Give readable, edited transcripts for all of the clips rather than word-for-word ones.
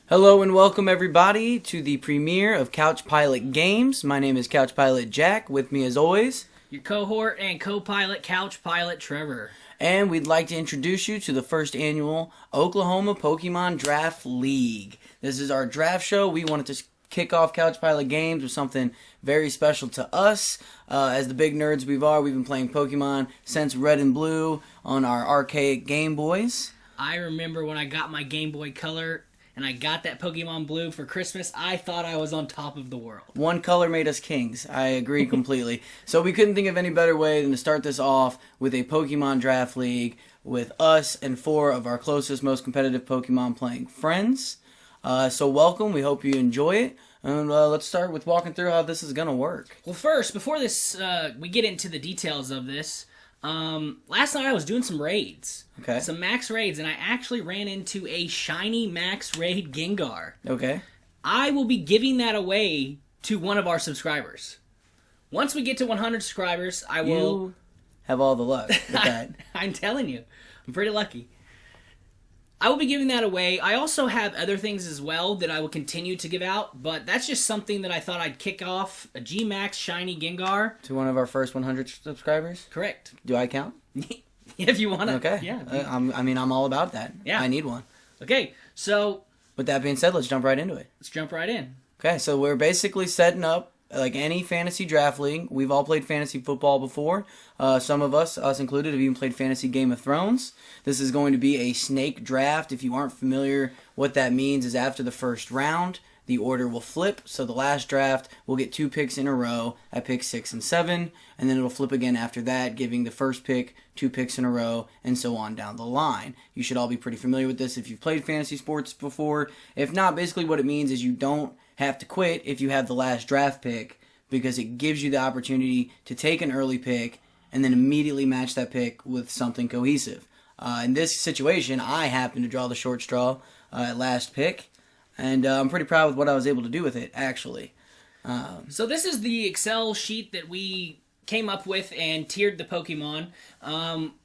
Hello and welcome everybody to the premiere of Couch Pilot Games. My name is Couch Pilot Jack. With me as always, your cohort and co-pilot, Couch Pilot Trevor. And we'd like to introduce you to the first annual Oklahoma Pokemon Draft League. This is our draft show. We wanted to kick off Couch Pilot Games with something very special to us. As the big nerds we've been playing Pokemon since Red and Blue on our archaic Game Boys. I remember when I got my Game Boy Color and I got that Pokemon Blue for Christmas, I thought I was on top of the world. One color made us kings. I agree completely. So we couldn't think of any better way than to start this off with a Pokemon Draft League with us and 4 of our closest, most competitive Pokemon playing friends. So welcome. We hope you enjoy it. And let's start with walking through how this is going to work. Well, first, before this, we get into the details of this, last night I was doing some raids. Okay. Some max raids, and I actually ran into a shiny max raid Gengar. Okay. I will be giving that away to one of our subscribers. Once we get to 100 subscribers, I will... You have all the luck with that. I'm telling you. I'm pretty lucky. I will be giving that away. I also have other things as well that I will continue to give out, but that's just something that I thought I'd kick off. A GMax shiny Gengar. To one of our first 100 subscribers? Correct. Do I count? If you want to. Okay. Yeah. I'm all about that. Yeah. I need one. Okay, so... With that being said, let's jump right into it. Let's jump right in. Okay, so we're basically setting up like any fantasy draft league. We've all played fantasy football before. Some of us included, have even played fantasy Game of Thrones. This is going to be a snake draft. If you aren't familiar, what that means is after the first round, the order will flip. So the last draft, we'll get 2 picks in a row at pick 6 and 7, and then it'll flip again after that, giving the first pick 2 picks in a row, and so on down the line. You should all be pretty familiar with this if you've played fantasy sports before. If not, basically what it means is you don't have to quit if you have the last draft pick, because it gives you the opportunity to take an early pick and then immediately match that pick with something cohesive. In this situation, I happened to draw the short straw at last pick, and I'm pretty proud with what I was able to do with it, actually. So this is the Excel sheet that we came up with and tiered the Pokemon.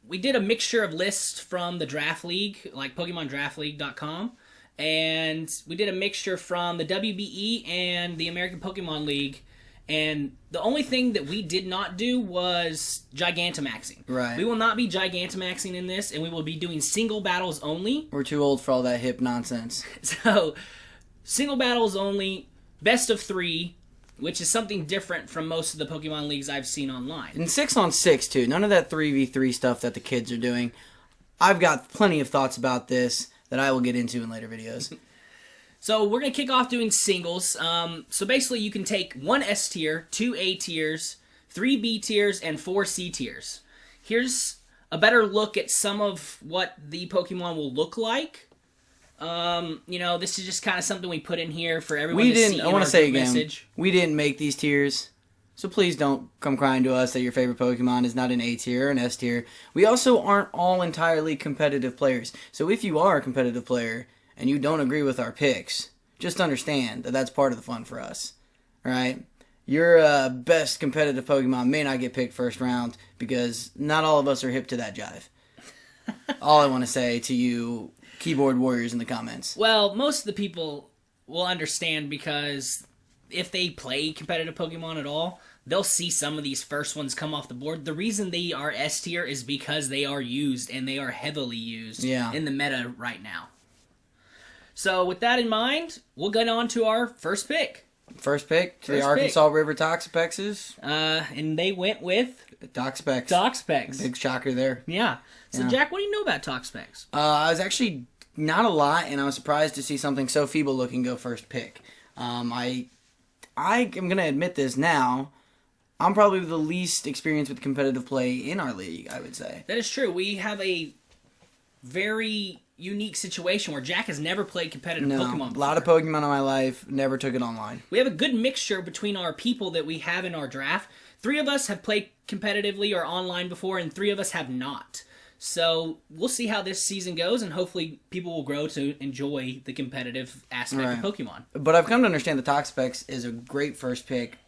We did a mixture of lists from the Draft League, like PokemonDraftLeague.com. And we did a mixture from the WBE and the American Pokemon League. And the only thing that we did not do was Gigantamaxing. Right. We will not be Gigantamaxing in this, and we will be doing single battles only. We're too old for all that hip nonsense. So, single battles only, best of 3, which is something different from most of the Pokemon leagues I've seen online. And 6-on-6, too. None of that 3v3 stuff that the kids are doing. I've got plenty of thoughts about this that I will get into in later videos. So we're going to kick off doing singles. So basically you can take 1 S tier, 2 A tiers, 3 B tiers, and 4 C tiers. Here's a better look at some of what the Pokemon will look like. This is just kind of something we put in here for everyone to see. I want to say again, message. We didn't make these tiers. So please don't come crying to us that your favorite Pokemon is not an A tier or an S tier. We also aren't all entirely competitive players. So if you are a competitive player and you don't agree with our picks, just understand that that's part of the fun for us. Alright? Your best competitive Pokemon may not get picked first round because not all of us are hip to that jive. All I want to say to you keyboard warriors in the comments. Well, most of the people will understand because if they play competitive Pokemon at all, they'll see some of these first ones come off the board. The reason they are S tier is because they are used, and they are heavily used in the meta right now. So with that in mind, we'll get on to our first pick. First pick to the Arkansas River Toxapexes. And they went with... Toxapex. Toxapex. Big shocker there. Yeah. So Jack, what do you know about Toxapex? I was actually not a lot, and I was surprised to see something so feeble looking go first pick. I am going to admit this now. I'm probably the least experienced with competitive play in our league, I would say. That is true. We have a very unique situation where Jack has never played competitive Pokemon before. A lot of Pokemon in my life, never took it online. We have a good mixture between our people that we have in our draft. 3 of us have played competitively or online before, and 3 of us have not. So we'll see how this season goes, and hopefully people will grow to enjoy the competitive aspect of Pokemon. But I've come to understand that Toxapex is a great first pick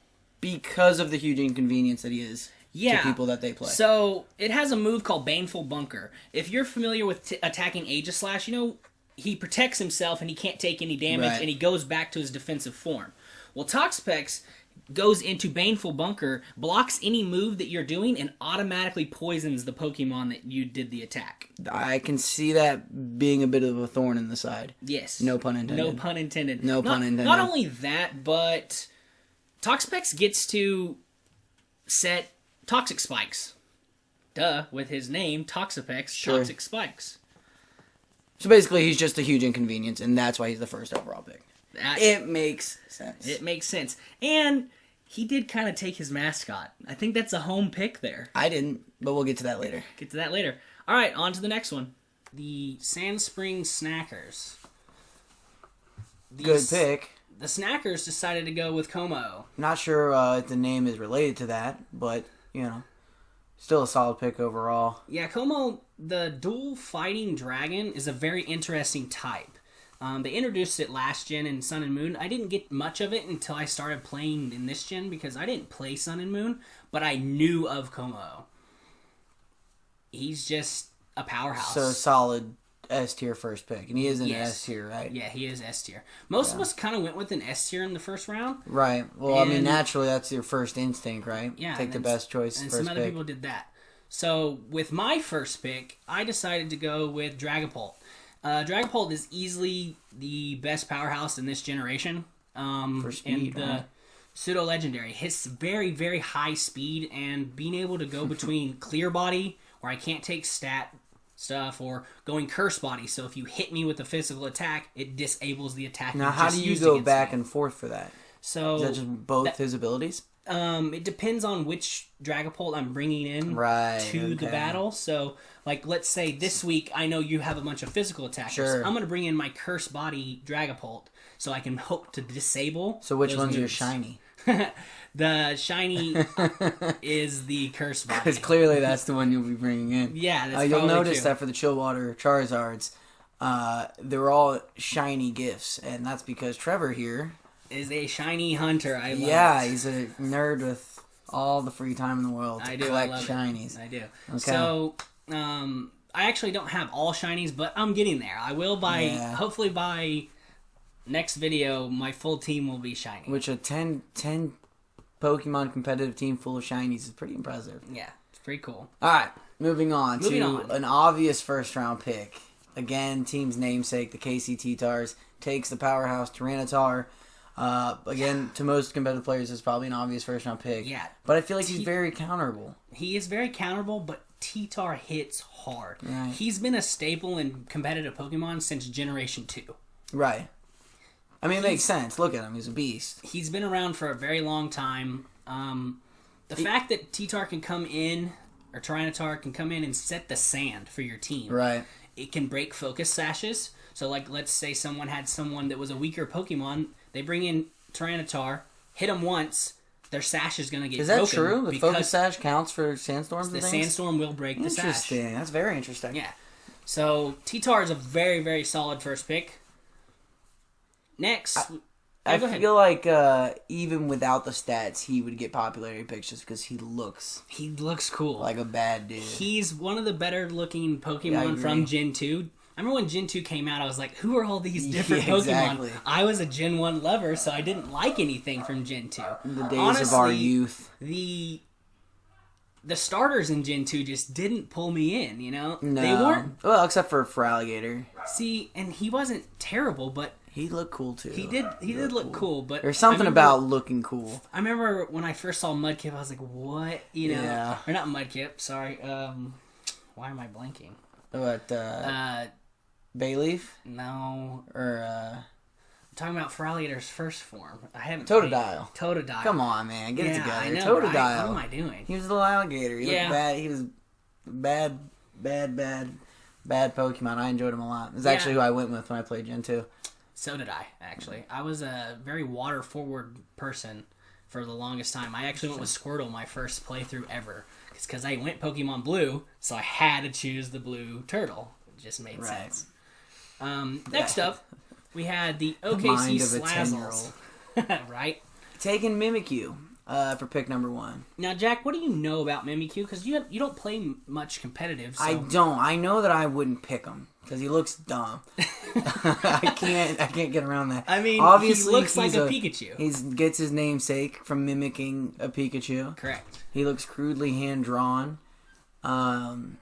because of the huge inconvenience that he is to people that they play. So it has a move called Baneful Bunker. If you're familiar with attacking Aegislash, he protects himself and he can't take any damage, Right. and he goes back to his defensive form. Well, Toxapex goes into Baneful Bunker, blocks any move that you're doing, and automatically poisons the Pokemon that you did the attack. I can see that being a bit of a thorn in the side. Yes. No pun intended. No pun intended. No pun intended. Not only that, but Toxapex gets to set Toxic Spikes. Duh, with his name, Toxapex, Sure. Toxic Spikes. So basically, he's just a huge inconvenience, and that's why he's the first overall pick. It makes sense. It makes sense. And he did kind of take his mascot. I think that's a home pick there. I didn't, but we'll get to that later. Get to that later. All right, on to the next one. The Sand Spring Snackers. Good pick. The Snackers decided to go with Como. Not sure if the name is related to that, but, still a solid pick overall. Yeah, Como, the dual fighting dragon, is a very interesting type. They introduced it last gen in Sun and Moon. I didn't get much of it until I started playing in this gen because I didn't play Sun and Moon, but I knew of Como. He's just a powerhouse. So solid S tier first pick, and he is an Yes. S tier, right? Yeah, he is S tier. Most of us kind of went with an S tier in the first round. Right. Well, I mean, And- naturally, that's your first instinct, right? Yeah, Take the and best choice And first some other pick. people did that. So with my first pick, I decided to go with Dragapult. Dragapult is easily the best powerhouse in this generation. For speed, and the right? pseudo legendary. His very, very high speed and being able to go between clear body, where I can't take stat stuff, or going curse body. So if you hit me with a physical attack, it disables the attack. Now, you how just do you used go against back me. and forth for that? So Is that just both his abilities? it depends on which Dragapult I'm bringing in Right, to the okay. battle. So, like, let's say this week I know you have a bunch of physical attackers. Sure. I'm going to bring in my Curse Body Dragapult so I can hope to disable. So which those one's your moves. shiny? The shiny is the Curse Body. Because clearly that's the one you'll be bringing in. Yeah, that's You'll probably notice true. that for the Chillwater Charizards, they're all shiny gifts, and that's because Trevor here, Is a shiny hunter. I love it. he's a nerd with all the free time in the world to I collect love shinies. it. I do. Okay. So, I actually don't have all shinies, but I'm getting there. I will hopefully by next video, my full team will be shiny. Which a 10 Pokemon competitive team full of shinies is pretty impressive. Yeah, it's pretty cool. All right, moving on Moving to on. an obvious first round pick. Again, team's namesake, the KC Tars, takes the powerhouse Tyranitar. Again, to most competitive players, it's probably an obvious first round pick. Yeah. But I feel like he's very counterable. He is very counterable, but T-Tar hits hard. Right. He's been a staple in competitive Pokemon since Generation 2. Right. I mean, it makes sense. Look at him. He's a beast. He's been around for a very long time. The fact that T-Tar can come in, or Tyranitar can come in and set the sand for your team. Right. It can break focus sashes. So, like, let's say someone had someone that was a weaker Pokemon. They bring in Tyranitar, hit them once, their sash is going to get Is that broken. true? The because focus sash counts for sandstorms the and things? sandstorm will break the sash. Interesting. That's very interesting. Yeah. So, T-Tar is a very, very solid first pick. Next. I go ahead. feel like even without the stats, he would get popularity picks just because he looks He looks cool. like a bad dude. He's one of the better looking Yeah, I Pokemon agree. from Gen 2. I remember when Gen 2 came out, I was like, who are all these different Yeah, Pokemon? exactly. I was a Gen 1 lover, so I didn't like anything from Gen 2. The days of our youth. The starters in Gen 2 just didn't pull me in, you know? No. They weren't. Well, except for Alligator. See, and he wasn't terrible, but He looked cool too. he did look cool. But There's something I remember- about looking cool. I remember when I first saw Mudkip, I was like, what? You know? Yeah. Or not Mudkip, sorry. Why am I blanking? What, Bayleaf? No. Or, I'm talking about Feraligator's first form. I haven't Totodile. Totodile. Come on, man. Get it Yeah, I together. know, right? Totodile. What am I doing? He was a little alligator. He Yeah. looked bad. He was bad Pokemon. I enjoyed him a lot. It's actually who I went with when I played Gen 2. So did I, actually. I was a very water-forward person for the longest time. I actually went with Squirtle my first playthrough ever. It's because I went Pokemon Blue, so I had to choose the blue turtle. It just made Right. sense. Next up, we had the Mind OKC of a Salazzles. 10-year-old. Right? Taking Mimikyu for pick number 1. Now, Jack, what do you know about Mimikyu? Because you don't play much competitive. So. I don't. I know that I wouldn't pick him because he looks dumb. I can't get around that. I mean, obviously, he looks like a Pikachu. He gets his namesake from mimicking a Pikachu. Correct. He looks crudely hand drawn. And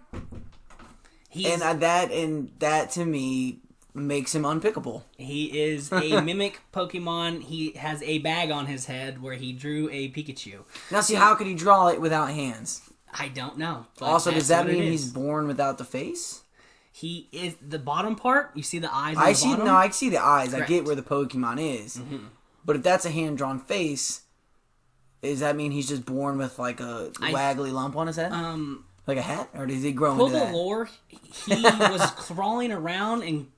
that to me makes him unpickable. He is a mimic Pokemon. He has a bag on his head where he drew a Pikachu. Now, see, how could he draw it without hands? I don't know. Also, does that mean he's born without the face? He is the bottom part. You see the eyes. I see the eyes. Correct. I get where the Pokemon is. Mm-hmm. But if that's a hand drawn face, does that mean he's just born with like a waggly lump on his head? Like a hat, or does he grow into that? For the lore, he was crawling around and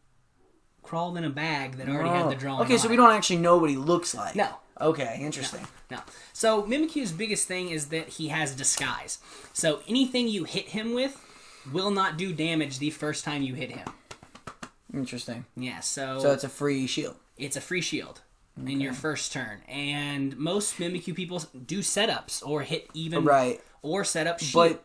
crawled in a bag that already had the drawing. Okay, so we don't actually know what he looks like. No. Okay, interesting. No. So Mimikyu's biggest thing is that he has disguise. So anything you hit him with will not do damage the first time you hit him. Interesting. Yeah, so it's a free shield. It's a free shield in your first turn. And most Mimikyu people do setups or hit even or set up shield,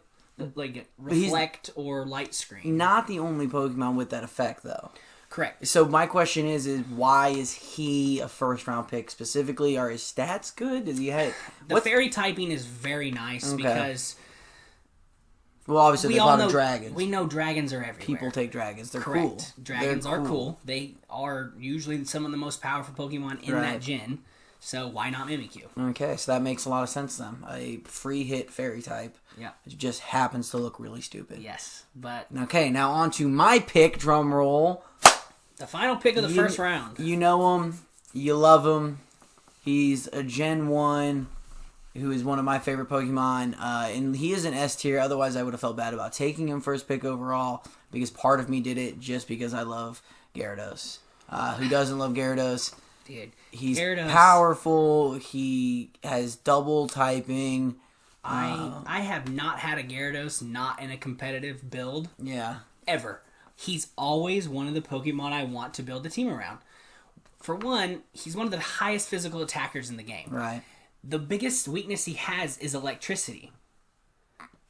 like reflect or light screen. Not the only Pokemon with that effect though. Correct. So my question is why is he a first round pick specifically? Are his stats good? Does he have the fairy typing is very nice because well, obviously there's a lot of dragons. We know dragons are everywhere. People take dragons. They're Correct. cool. Dragons are cool. They are usually some of the most powerful Pokemon in that gen. So why not Mimikyu? Okay, so that makes a lot of sense then. A free hit fairy type. Yeah. It just happens to look really stupid. Yes, but okay, now on to my pick. Drum roll. The final pick of the first round. You know him. You love him. He's a Gen 1 who is one of my favorite Pokemon. And he is an S tier. Otherwise, I would have felt bad about taking him first pick overall because part of me did it just because I love Gyarados. Who doesn't love Gyarados? Dude, he's Gyarados. Powerful. He has double typing. I have not had a Gyarados not in a competitive build. Yeah. Ever. He's always one of the Pokemon I want to build a team around. For one, he's one of the highest physical attackers in the game. Right. The biggest weakness he has is electricity.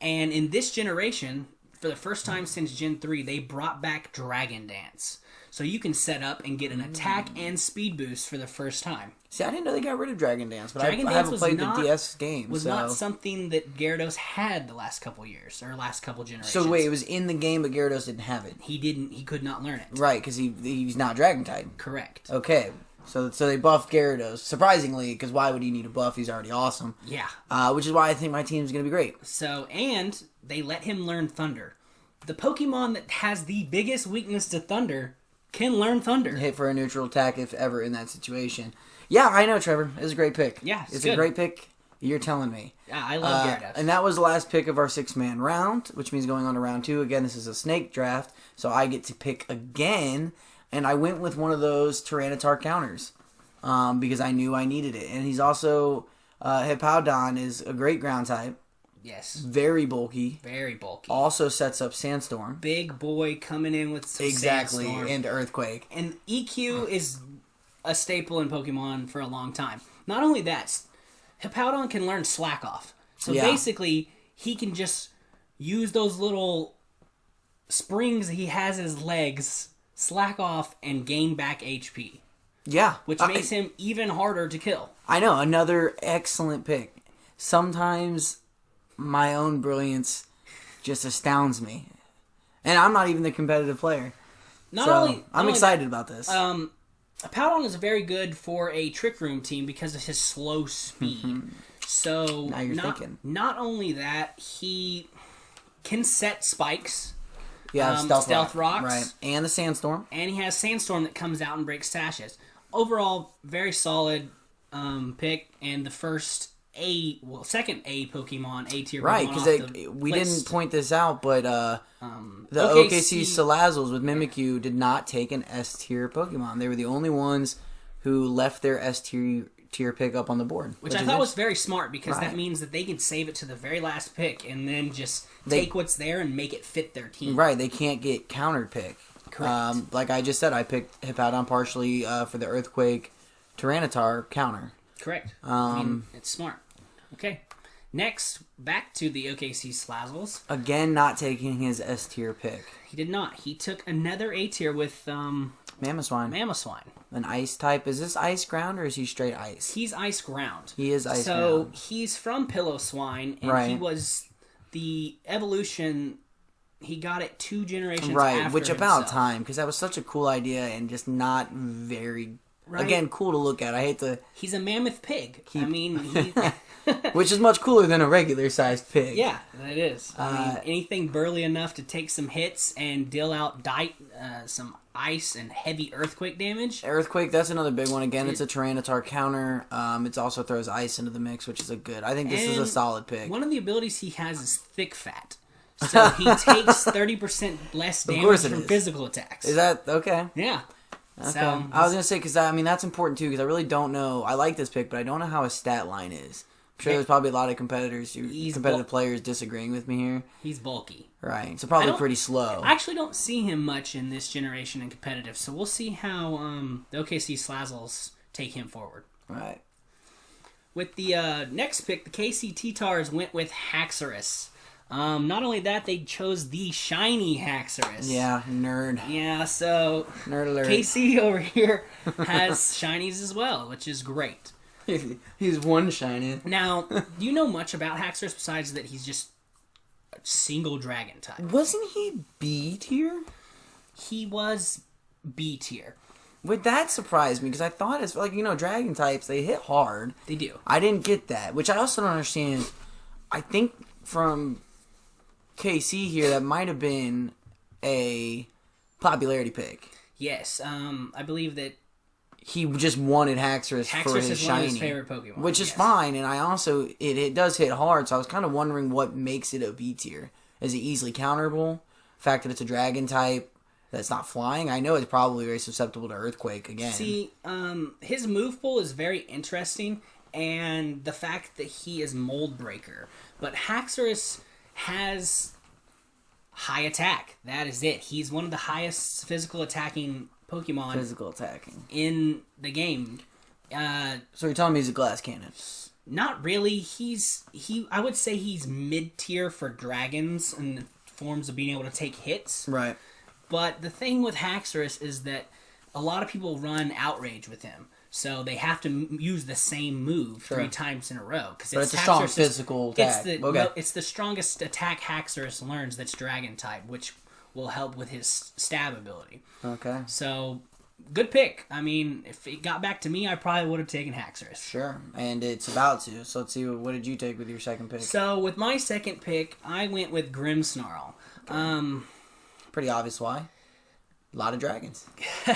And in this generation, for the first time since Gen 3, they brought back Dragon Dance. So you can set up and get an attack and speed boost for the first time. See, I didn't know they got rid of Dragon Dance, but I Dance haven't played the DS game. Was not something that Gyarados had the last couple years, or last couple generations. So wait, it was in the game, but Gyarados didn't have it? He could not learn it. Right, because he's not Dragon type. Correct. Okay, so they buffed Gyarados. Surprisingly, because why would he need a buff? He's already awesome. Yeah. Which is why I think my team's going to be great. So, and they let him learn Thunder. The Pokemon that has the biggest weakness to Thunder can learn Thunder. Hit for a neutral attack if ever in that situation. Yeah, I know, Trevor. It's a great pick. Yeah, it's a great pick. You're telling me. Yeah, I love Gyarados. And that was the last pick of our 6-man round, which means going on to round 2. Again, this is a snake draft, so I get to pick again. And I went with one of those Tyranitar counters because I knew I needed it. And he's also, Hippowdon is a great ground type. Yes. Very bulky. Very bulky. Also sets up Sandstorm. Big boy coming in with some Sandstorm. And Earthquake. And EQ is a staple in Pokemon for a long time. Not only that, Hippowdon can learn Slack Off. So basically, he can just use those little springs he has in his legs, slack off, and gain back HP. Yeah. Which makes him even harder to kill. I know. Another excellent pick. Sometimes my own brilliance just astounds me. And I'm not even the competitive player. I'm excited about this. Hippowdon is very good for a Trick Room team because of his slow speed. So now you're thinking. Not only that, he can set spikes. Yeah, stealth rocks. Right. And the Sandstorm. And he has Sandstorm that comes out and breaks stashes. Overall, very solid pick. And the second A Pokemon, A tier Pokemon. Right, because we didn't point this out, but the OKC Salazzles with Mimikyu did not take an S tier Pokemon. They were the only ones who left their S tier pick up on the board. Which I thought was very smart because that means that they can save it to the very last pick and then just take what's there and make it fit their team. Right, they can't get countered pick. Correct. Like I just said, I picked Hippowdon partially for the Earthquake Tyranitar counter. Correct. I mean, it's smart. Okay. Next, back to the OKC Salazzles. Again, not taking his S tier pick. He did not. He took another A tier with Mamoswine. Mamoswine. An ice type. Is this ice ground or is he straight ice? He's ice ground. He is ice So ground. he's from Pillow-swine, and he was the evolution. He got it 2 generations after which about himself. time, because that was such a cool idea and just not very, again, cool to look at. I hate to... He's a mammoth pig. I mean, which is much cooler than a regular-sized pig. Yeah, it is. I mean, anything burly enough to take some hits and deal out some ice and heavy earthquake damage. Earthquake, that's another big one. Again, it's a Tyranitar counter. It also throws ice into the mix, which is I think this is a solid pick. One of the abilities he has is thick fat. So he takes 30% less damage from physical attacks. Is that okay? Yeah. Okay. So, I was going to say, because I mean, that's important too, because I really don't know. I like this pick, but I don't know how his stat line is. I'm sure there's probably a lot of competitive players disagreeing with me here. He's bulky. Right. So probably pretty slow. I actually don't see him much in this generation in competitive, so we'll see how the OKC Salazzles take him forward. Right. With the next pick, the KC T-Tars went with Haxorus. Not only that, they chose the shiny Haxorus. Yeah, nerd. Yeah, so Nerd alert. KC over here has shinies as well, which is great. He's one shiny. Now, do you know much about Haxorus besides that he's just a single dragon type? Wasn't he B tier? He was B tier. Would that surprise me? Because I thought it's like, dragon types, they hit hard. They do. I didn't get that, which I also don't understand. I think from KC here, that might have been a popularity pick. Yes, I believe that he just wanted Haxorus for his is shiny. one of his favorite Pokemon. Which is fine, and I also, it does hit hard, so I was kind of wondering what makes it a B tier. Is it easily counterable? The fact that it's a dragon type that's not flying? I know it's probably very susceptible to Earthquake again. See, his move pool is very interesting, and the fact that he is Mold Breaker. But Haxorus has high attack. That is it. He's one of the highest physical attacking Pokemon in the game. So you're telling me he's a glass cannon? Not really. I would say he's mid-tier for dragons and forms of being able to take hits. Right. But the thing with Haxorus is that a lot of people run Outrage with him. So they have to use the same move 3 times in a row. But it's a strong physical attack. It's the strongest attack Haxorus learns that's Dragon type, which will help with his stab ability. Okay. So, good pick. I mean, if it got back to me, I probably would have taken Haxorus. Sure, and it's about to. So let's see, what did you take with your second pick? So, with my second pick, I went with Grimmsnarl. Okay. Pretty obvious why. A lot of dragons.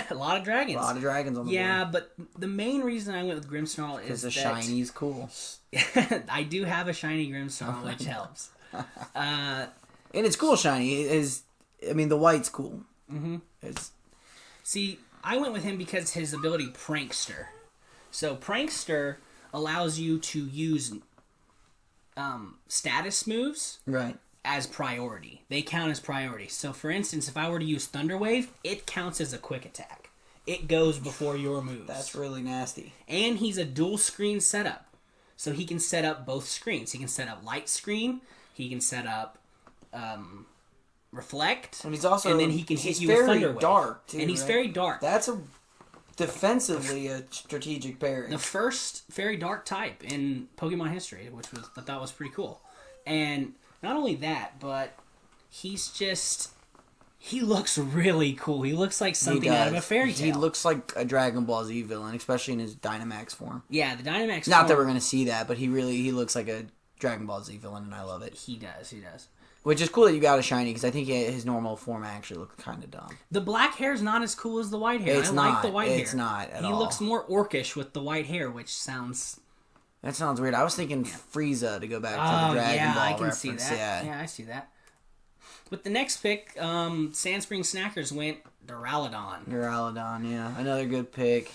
A lot of dragons. A lot of dragons on the board. Yeah, but the main reason I went with Grimmsnarl is the shiny's cool. I do have a shiny Grimmsnarl, which helps. And it's cool shiny. The white's cool. Mm-hmm. See, I went with him because his ability Prankster. So Prankster allows you to use status moves. Right. As priority. They count as priority. So, for instance, if I were to use Thunder Wave, it counts as a quick attack. It goes before your moves. That's really nasty. And he's a dual screen setup. So he can set up both screens. He can set up light screen. He can set up reflect. And he's also... And then he can hit you with Thunder Wave. Dark, too, and he's very dark. That's defensively a strategic pairing. The first very dark type in Pokemon history, which I thought was pretty cool. And... not only that, but he looks really cool. He looks like something out of a fairy tale. He looks like a Dragon Ball Z villain, especially in his Dynamax form. Yeah, the Dynamax Not that we're going to see that, but he looks like a Dragon Ball Z villain, and I love it. He does. Which is cool that you got a shiny, because I think his normal form actually looked kind of dumb. The black hair's not as cool as the white hair. I like the white hair. It's not at all. He looks more orcish with the white hair, which sounds... That sounds weird. I was thinking Frieza to go back to the Dragon Ball I can reference. see that. Yeah, I see that. With the next pick, Sandspring Snackers went Duraludon. Duraludon, yeah. Another good pick.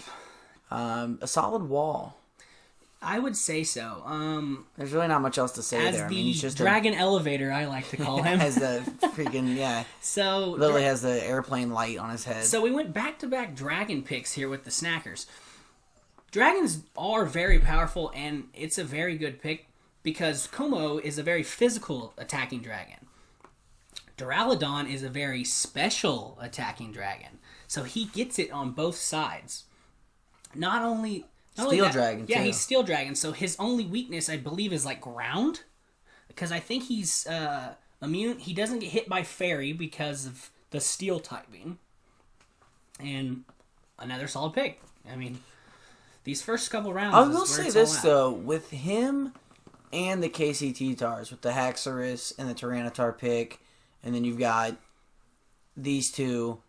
A solid wall. I would say so. There's really not much else to say there. As he's just Dragon Elevator, I like to call him. As the freaking, yeah. So Literally has the airplane light on his head. So we went back-to-back Dragon picks here with the Snackers. Dragons are very powerful, and it's a very good pick because Como is a very physical attacking dragon. Duraludon is a very special attacking dragon. So he gets it on both sides. Not only Steel dragon, yeah, too. he's steel dragon. So his only weakness, I believe, is like ground, because I think he's immune. He doesn't get hit by fairy because of the steel typing. And another solid pick. I mean, these first couple rounds. I will say this though, with him and the KCT Tars, with the Haxorus and the Tyranitar pick, and then you've got these two,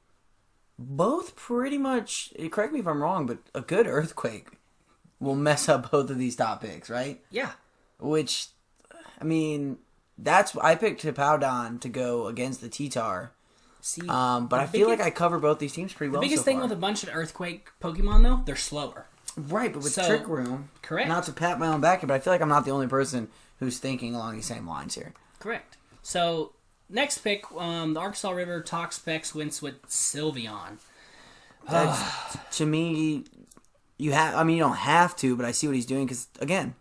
both pretty much. Correct me if I'm wrong, but a good Earthquake will mess up both of these top picks, right? Yeah. Which, I mean, I picked Hippowdon to go against the T-Tar. See, but I feel like I cover both these teams pretty well. The biggest so thing far. with a bunch of Earthquake Pokemon, though, they're slower. Right, but with Trick Room, correct. Not to pat my own back, but I feel like I'm not the only person who's thinking along these same lines here. Correct. So, next pick, the Arkansas River Toxapex wins with Sylveon. To me, you don't have to, but I see what he's doing because, again,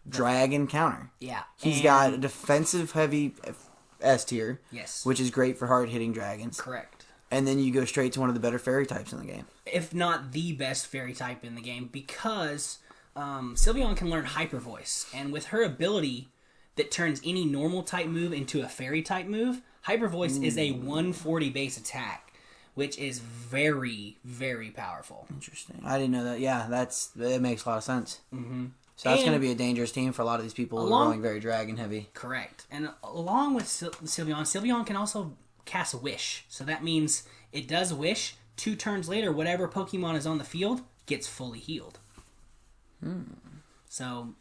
Dragon counter. Yeah. He's got a defensive heavy S tier. Yes. Which is great for hard-hitting dragons. Correct. And then you go straight to one of the better fairy types in the game. If not the best fairy type in the game, because Sylveon can learn Hyper Voice. And with her ability that turns any normal type move into a fairy type move, Hyper Voice is a 140 base attack, which is very, very powerful. Interesting. I didn't know that. Yeah, that makes a lot of sense. Mm-hmm. So that's going to be a dangerous team for a lot of these people who are going very dragon heavy. Correct. And along with Sylveon can also cast Wish. So that means it does Wish. 2 turns later, whatever Pokemon is on the field gets fully healed. So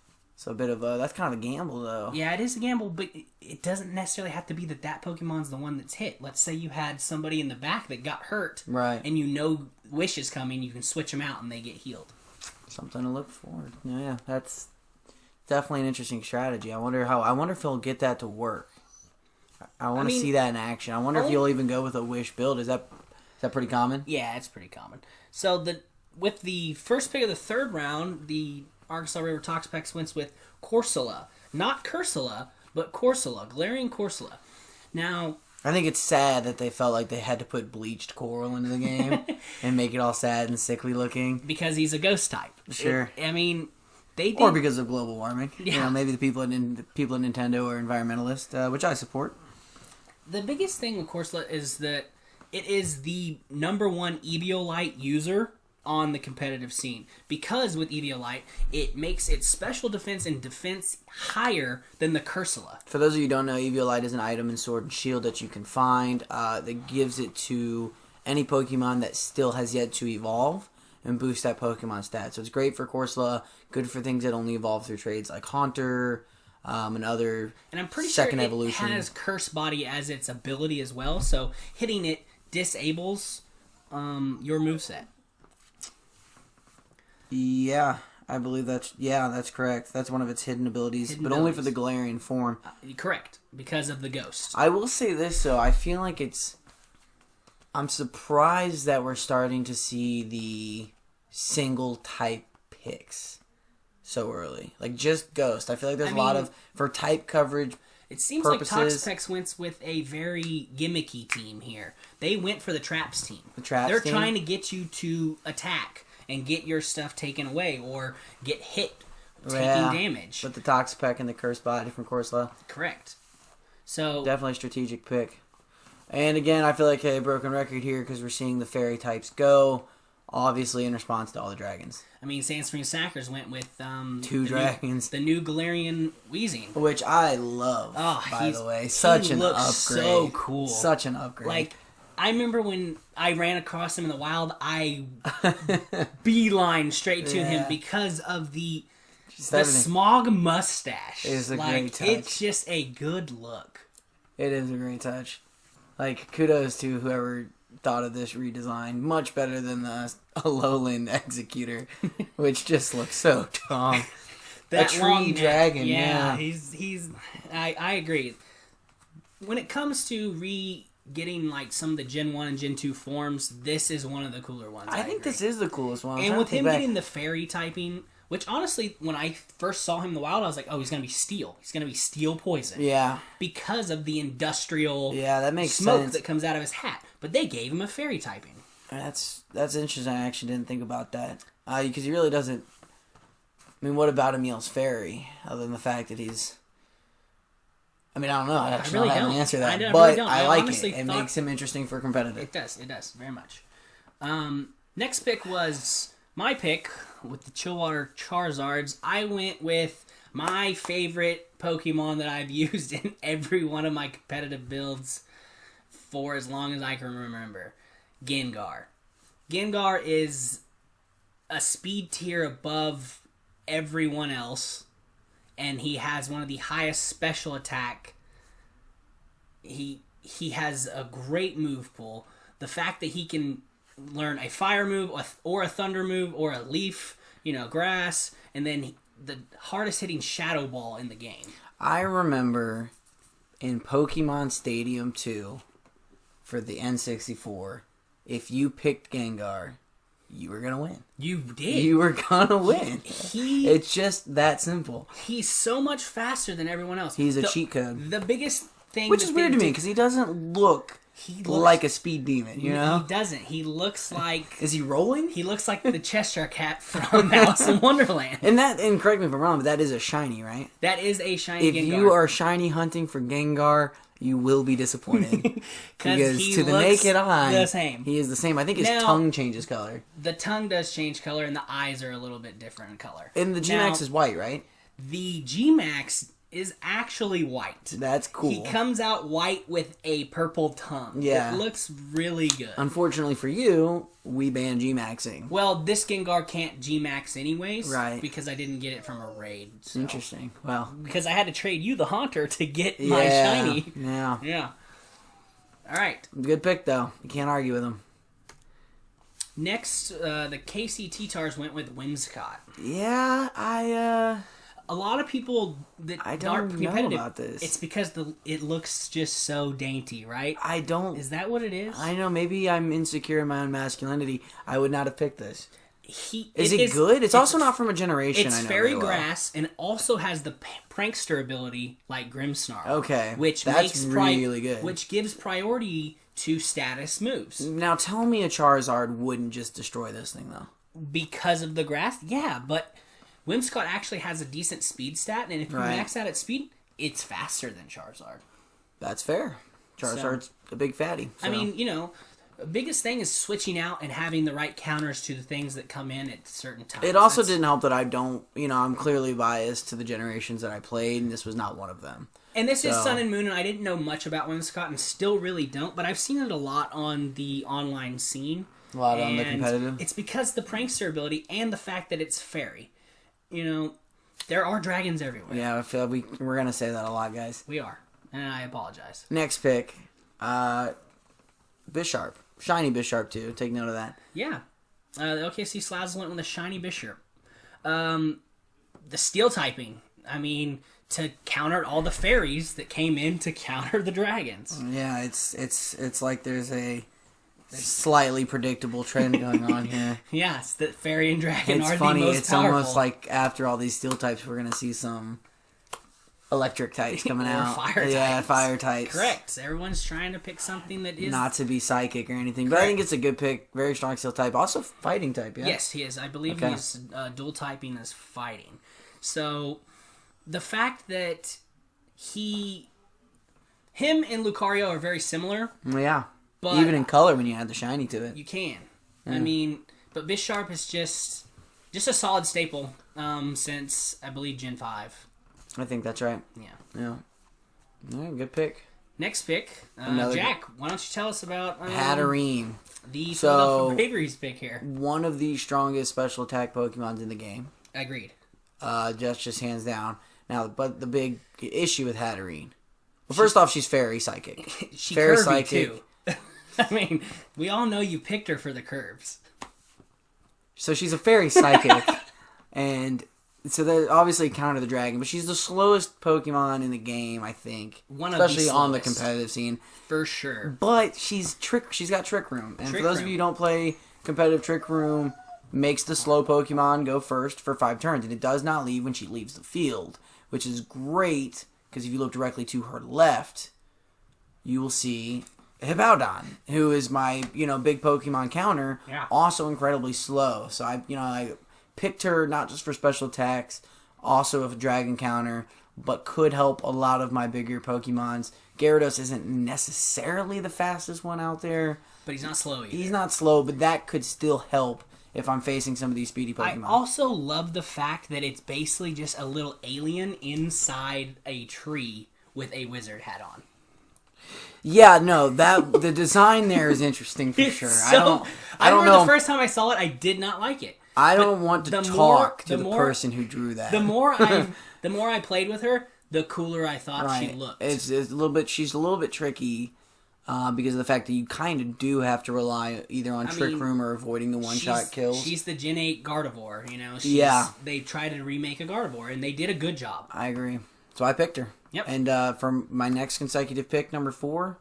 a bit of that's kind of a gamble, though. Yeah, it is a gamble, but it doesn't necessarily have to be that Pokemon's the one that's hit. Let's say you had somebody in the back that got hurt, right? And you know Wish is coming, you can switch them out and they get healed. Something to look forward. Yeah, that's definitely an interesting strategy. I wonder if he'll get that to work. I want to see that in action. I wonder if he'll even go with a Wish build. Is that pretty common? Yeah, it's pretty common. So with the first pick of the third round, the Arkansas River Toxapex wins with Corsola. Not Cursula, but Corsola. Galarian Corsola. Now, I think it's sad that they felt like they had to put bleached coral into the game and make it all sad and sickly looking. Because he's a ghost type. Sure. They did. Or because of global warming. Yeah. Maybe the people at Nintendo are environmentalists, which I support. The biggest thing with Corsola is that it is the #1 Eviolite user on the competitive scene. Because with Eviolite, it makes its special defense and defense higher than the Cursula. For those of you who don't know, Eviolite is an item in Sword and Shield that you can find that gives it to any Pokemon that still has yet to evolve and boost that Pokemon stat. So it's great for Corsola, good for things that only evolve through trades like Haunter and other and I'm pretty second sure evolution. It has Curse Body as its ability as well, so hitting it disables your moveset. Yeah, I believe that's correct. That's one of its hidden abilities, only for the Galarian form. Correct, because of the ghost. I will say this, though. I feel like I'm surprised that we're starting to see the single type picks so early. Like, just Ghost. I feel like there's a lot of, for type coverage It seems purposes, like Toxapex went with a very gimmicky team here. They went for the Traps team. They're trying to get you to attack and get your stuff taken away or get hit taking damage. With the Toxapex and the Curse Body from Corsola. Correct. So definitely a strategic pick. And again, I feel like a broken record here because we're seeing the fairy types go, obviously in response to all the dragons. I mean, Sandspring Sackers went with 2 dragons. The new Galarian Weezing. Which I love, by the way. Such an upgrade. So cool. Such an upgrade. Like, I remember when I ran across him in the wild, I beeline straight to him because of the smog mustache. It is a great touch. It's just a good look. It is a great touch. Like, kudos to whoever thought of this redesign. Much better than the Alolan Executor, which just looks so dumb. That a tree dragon, yeah. I agree. When it comes to getting like some of the Gen 1 and Gen 2 forms, this is one of the cooler ones. I think this is the coolest one. And with him getting the fairy typing, Which, honestly, when I first saw him in the wild, I was like, oh, he's going to be steel. He's going to be steel poison. Yeah. Because of the industrial that makes smoke sense. that comes out of his hat. But they gave him a fairy typing. That's interesting. I actually didn't think about that. Because he really doesn't... I mean, what about him yells fairy? Other than the fact that he's... I mean, I don't know. I actually really don't have don't. an answer to that. I but really don't. I I like honestly it. It thought- makes him interesting for competitive. It does, very much. Next pick was my pick with the Chillwater Charizards. I went with my favorite Pokemon that I've used in every one of my competitive builds for as long as I can remember. Gengar. Gengar is a speed tier above everyone else, and he has one of the highest special attack. He has a great move pool. The fact that he can learn a fire move or a thunder move or a leaf, grass, and then the hardest hitting shadow ball in the game. I remember in Pokemon Stadium 2 for the N64, if you picked Gengar, you were going to win. You did. You were going to win. It's just that simple. He's so much faster than everyone else. He's a cheat code. The biggest thing... Which is weird to me, because he doesn't look like a speed demon, you know? He doesn't. He looks like... Is he rolling? He looks like the Cheshire Cat from Alice in Wonderland. And correct me if I'm wrong, but that is a shiny, right? That is a shiny If Gengar. you are shiny hunting for Gengar, you will be disappointed. Because to the naked eye, the same. he is the same. I think his tongue changes color. The tongue does change color, and the eyes are a little bit different in color. And the GMax is white, right? The GMax is actually white. That's cool. He comes out white with a purple tongue. Yeah. It looks really good. Unfortunately for you, we banned GMaxing. Well, this Gengar can't GMax anyways. Right. Because I didn't get it from a raid. So. Interesting. Well. Because I had to trade you the Haunter to get my shiny. Yeah. Yeah. All right. Good pick, though. You can't argue with him. Next, the KC T-Tars went with Whimsicott. Yeah, A lot of people that aren't competitive, know about this. It's because it looks just so dainty, right? I don't... Is that what it is? I know, maybe I'm insecure in my own masculinity. I would not have picked this. Is it is good? It's also not from a generation, It's I know fairy really well. grass, and also has the prankster ability like Grimmsnarl. Okay, which that's makes really good. Which gives priority to status moves. Now tell me a Charizard wouldn't just destroy this thing, though. Because of the grass? Yeah, but Whimsicott actually has a decent speed stat, and if you max out its speed, it's faster than Charizard. That's fair. Charizard's a big fatty. So. I mean, the biggest thing is switching out and having the right counters to the things that come in at certain times. It also didn't help that I don't, I'm clearly biased to the generations that I played, and this was not one of them. And this is Sun and Moon, and I didn't know much about Whimsicott, and still really don't, but I've seen it a lot on the online scene. A lot on the competitive. It's because the prankster ability and the fact that it's fairy. There are dragons everywhere. Yeah, I feel like we're going to say that a lot, guys. We are, and I apologize. Next pick, Bisharp. Shiny Bisharp, too. Take note of that. Yeah. The OKC Salazzles went with a shiny Bisharp. The steel typing. I mean, to counter all the fairies that came in to counter the dragons. Yeah, it's like there's a slightly predictable trend going on here. Yes, that fairy and dragon it's are funny. the most It's powerful. almost like after all these steel types, we're gonna see some electric types coming out. Fire types. Yeah, fire types. Correct. Everyone's trying to pick something that is not to be psychic or anything, but I think it's a good pick. Very strong steel type, also fighting type. Yeah. Yes, he is. I believe he's dual typing as fighting. So the fact that him and Lucario are very similar. Yeah. But even in color when you add the shiny to it. You can. I mean, but Bisharp is just a solid staple since, I believe, Gen 5. I think that's right. Yeah. Yeah, good pick. Next pick, Jack, why don't you tell us about Hatterene. The Philadelphia Braviaries pick here. One of the strongest special attack Pokemons in the game. Agreed. Just hands down. Now, but the big issue with Hatterene. Well, first off, she's fairy psychic. She's fairy curvy, psychic. too. I mean, we all know you picked her for the curves. So she's a fairy psychic, and so they obviously counter the dragon, but she's the slowest Pokemon in the game, I think. Especially on the competitive scene. For sure. But she's got Trick Room. And for those of you who don't play competitive Trick Room, makes the slow Pokemon go first for 5 turns, and it does not leave when she leaves the field, which is great, because if you look directly to her left, you will see Hippowdon, who is my, big Pokemon counter, also incredibly slow. So I picked her not just for special attacks, also a dragon counter, but could help a lot of my bigger Pokemons. Gyarados isn't necessarily the fastest one out there. But he's not slow either. He's not slow, but that could still help if I'm facing some of these speedy Pokemon. I also love the fact that it's basically just a little alien inside a tree with a wizard hat on. Yeah, no, the design there is interesting for sure. I don't know. The first time I saw it, I did not like it. I don't want to talk to the person who drew that. The more I played with her, the cooler I thought she looked. It's a little bit. She's a little bit tricky because of the fact that you kind of do have to rely either on Trick Room or avoiding the one-shot kills. She's the Gen 8 Gardevoir. They tried to remake a Gardevoir, and they did a good job. I agree. So I picked her. Yep. And for my next consecutive pick, number 4,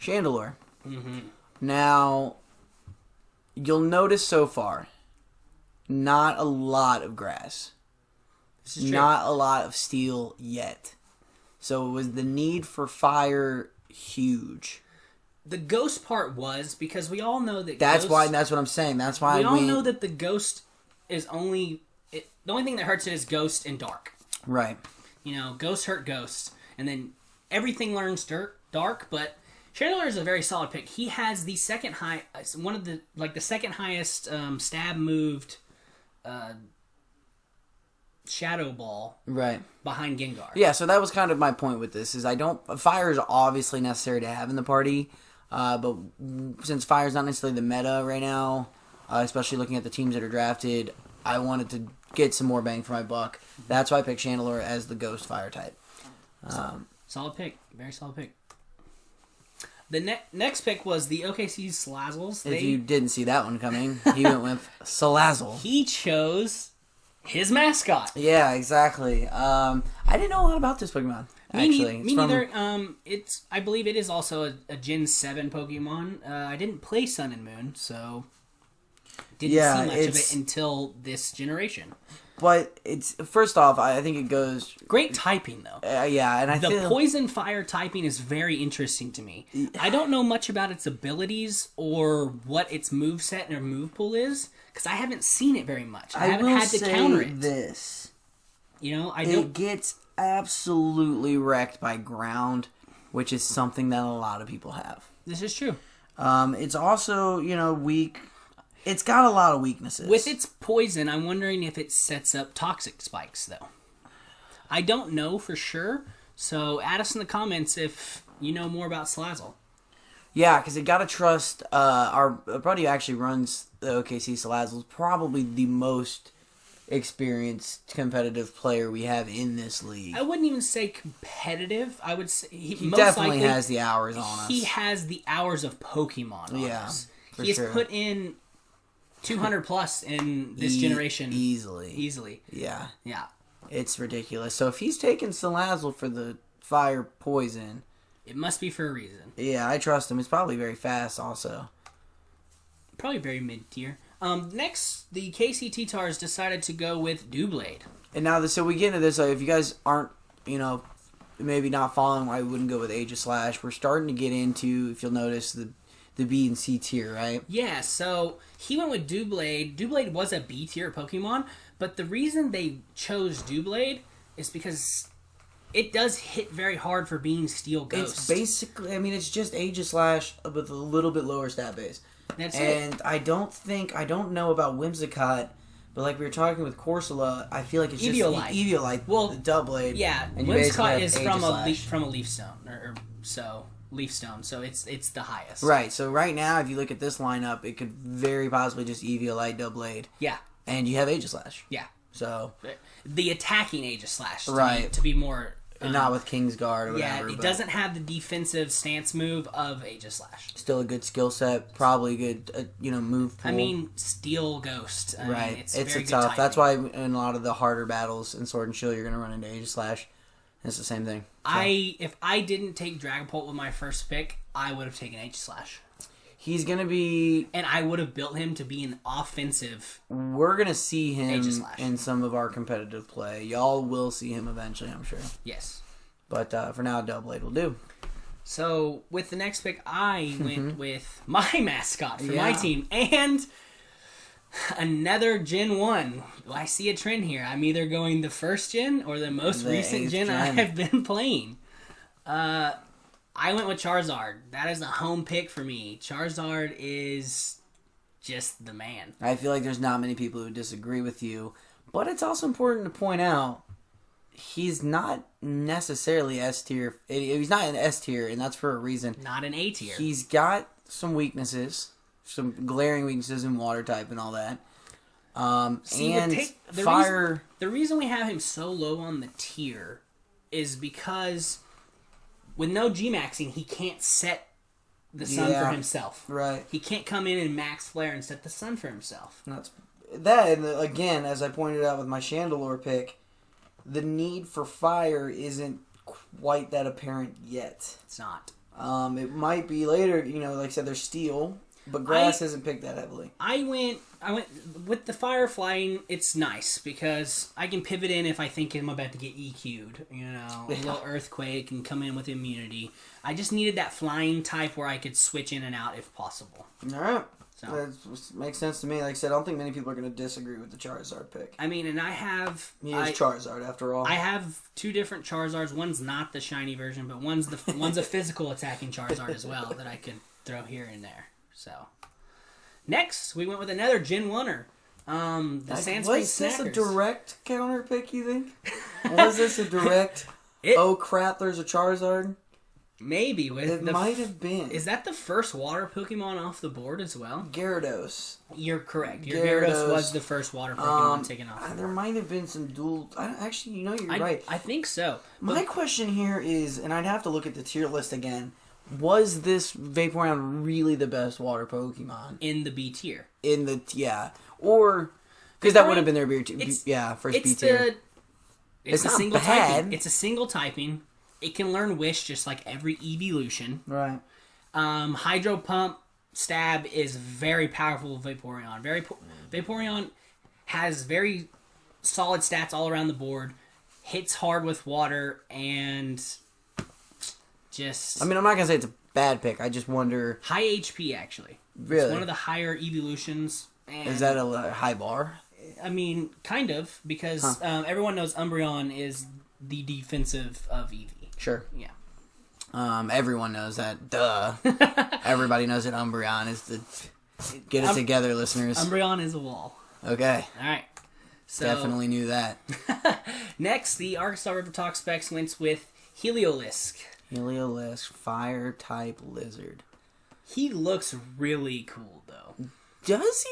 Chandelure. Mm-hmm. Now, you'll notice so far, not a lot of grass. This is true. Not a lot of steel yet. So was the need for fire huge? The ghost part was because we all know that that's what I'm saying. That's why we all know that the ghost is the only thing that hurts it is ghost and dark. Right. Ghost hurt ghost, and then everything learns dark. But Chandelure is a very solid pick. He has the second second highest stab moved Shadow Ball behind Gengar. Yeah, so that was kind of my point with this, is fire is obviously necessary to have in the party, but since fire is not necessarily the meta right now, especially looking at the teams that are drafted, I wanted to get some more bang for my buck. That's why I picked Chandelure as the ghost fire type. Solid pick. Very solid pick. The next pick was the OKC Salazzles. If you didn't see that one coming, he went with Salazzle. He chose his mascot. Yeah, exactly. I didn't know a lot about this Pokemon. Actually, me neither. I believe it is also a Gen 7 Pokemon. I didn't play Sun and Moon, so didn't see much of it until this generation. But first off, I think it goes great typing though. Yeah, and the poison fire typing is very interesting to me. I don't know much about its abilities or what its moveset or move pool is because I haven't seen it very much. I haven't had to counter it. It gets absolutely wrecked by ground, which is something that a lot of people have. This is true. It's also weak. It's got a lot of weaknesses. With its poison, I'm wondering if it sets up toxic spikes, though. I don't know for sure, so add us in the comments if you know more about Salazzle. Yeah, because you got to trust our buddy who actually runs the OKC Salazzles, probably the most experienced competitive player we have in this league. I wouldn't even say competitive. I would say he definitely has the hours on us. He has the hours of Pokemon on us. He has put in 200 plus in this generation. Easily. Yeah. Yeah. It's ridiculous. So if he's taking Salazzle for the fire poison, it must be for a reason. Yeah, I trust him. It's probably very fast also. Probably very mid-tier. Next, the KC Tars decided to go with Doublade. And now, so we get into this. If you guys aren't, maybe not following why we wouldn't go with Aegislash, we're starting to get into, if you'll notice, the B and C tier, right? Yeah, so he went with Doublade. Doublade was a B tier Pokemon, but the reason they chose Doublade is because it does hit very hard for being Steel Ghost. It's basically, it's just Aegislash with a little bit lower stat base. That's it. And I don't know about Whimsicott, but like we were talking with Corsola, I feel like it's Eviolite. Just Eviolite, the Doublade. Yeah, and Whimsicott is from a Leaf Stone, Leaf Stone, so it's the highest. Right, so right now, if you look at this lineup, it could very possibly just Eviolite, Doublade. Yeah. And you have Aegislash. Yeah. So. The attacking Aegislash, right. To be more... not with Kingsguard or whatever. Yeah, it doesn't have the defensive stance move of Aegislash. Still a good skill set, probably a good, move pool. Steel Ghost. Right. It's very good tough. typing. That's why in a lot of the harder battles in Sword and Shield, you're going to run into Aegislash. It's the same thing. So. If I didn't take Dragapult with my first pick, I would have taken Aegislash. He's going to be... And I would have built him to be an offensive... We're going to see him Aegislash. in some of our competitive play. Y'all will see him eventually, I'm sure. Yes. But for now, Doublade will do. So, with the next pick, I went with my mascot for my team. And another Gen 1. I see a trend here. I'm either going the first gen or the most recent gen I have been playing. I went with Charizard. That is a home pick for me. Charizard is just the man. I feel like there's not many people who disagree with you. But it's also important to point out, he's not necessarily S tier. He's not an S tier, and that's for a reason. Not an A tier. He's got some weaknesses, some glaring weaknesses in water type and all that. Fire. The reason we have him so low on the tier is because with no GMaxing, he can't set the sun for himself. Right. He can't come in and max flare and set the sun for himself. And again, as I pointed out with my Chandelure pick, the need for fire isn't quite that apparent yet. It's not. It might be later. Like I said, there's steel, but grass hasn't picked that heavily. I went with the fire flying. It's nice because I can pivot in if I think I'm about to get EQ'd. A little earthquake and come in with immunity. I just needed that flying type where I could switch in and out if possible. All right. So that makes sense to me. Like I said, I don't think many people are going to disagree with the Charizard pick. I mean, and I have... He is Charizard, after all. I have two different Charizards. One's not the shiny version, but one's a physical attacking Charizard as well that I could throw here and there. So, next, we went with another Gen 1er. The Sandspring Was this a Snackers. direct counter pick, you think? Was this a direct, oh crap, there's a Charizard? Maybe. It might have been. Is that the first water Pokemon off the board as well? Gyarados. You're correct. Gyarados was the first water Pokemon taken off the board. There might have been some dual... Actually, you're right. I think so. My question here is, and I'd have to look at the tier list again, was this Vaporeon really the best water Pokemon? In the B tier. Or... Because that would have been their B tier. First B tier. It's a not single bad. typing. It's a single typing. It can learn Wish just like every evolution. Right. Hydro Pump Stab is very powerful Vaporeon. Vaporeon has very solid stats all around the board. Hits hard with water and just... I mean, I'm not going to say it's a bad pick. I just wonder... High HP, actually. Really? It's one of the higher evolutions. And is that a high bar? I mean, kind of, because everyone knows Umbreon is the defensive of Eevee. Sure. Yeah. Everyone knows that. Duh. Everybody knows that Umbreon is the... Get it together, listeners. Umbreon is a wall. Okay. All right. So, definitely knew that. Next, the Arkansas River Toxapex went with Heliolisk. Heliolisk, fire-type lizard. He looks really cool, though. Does he?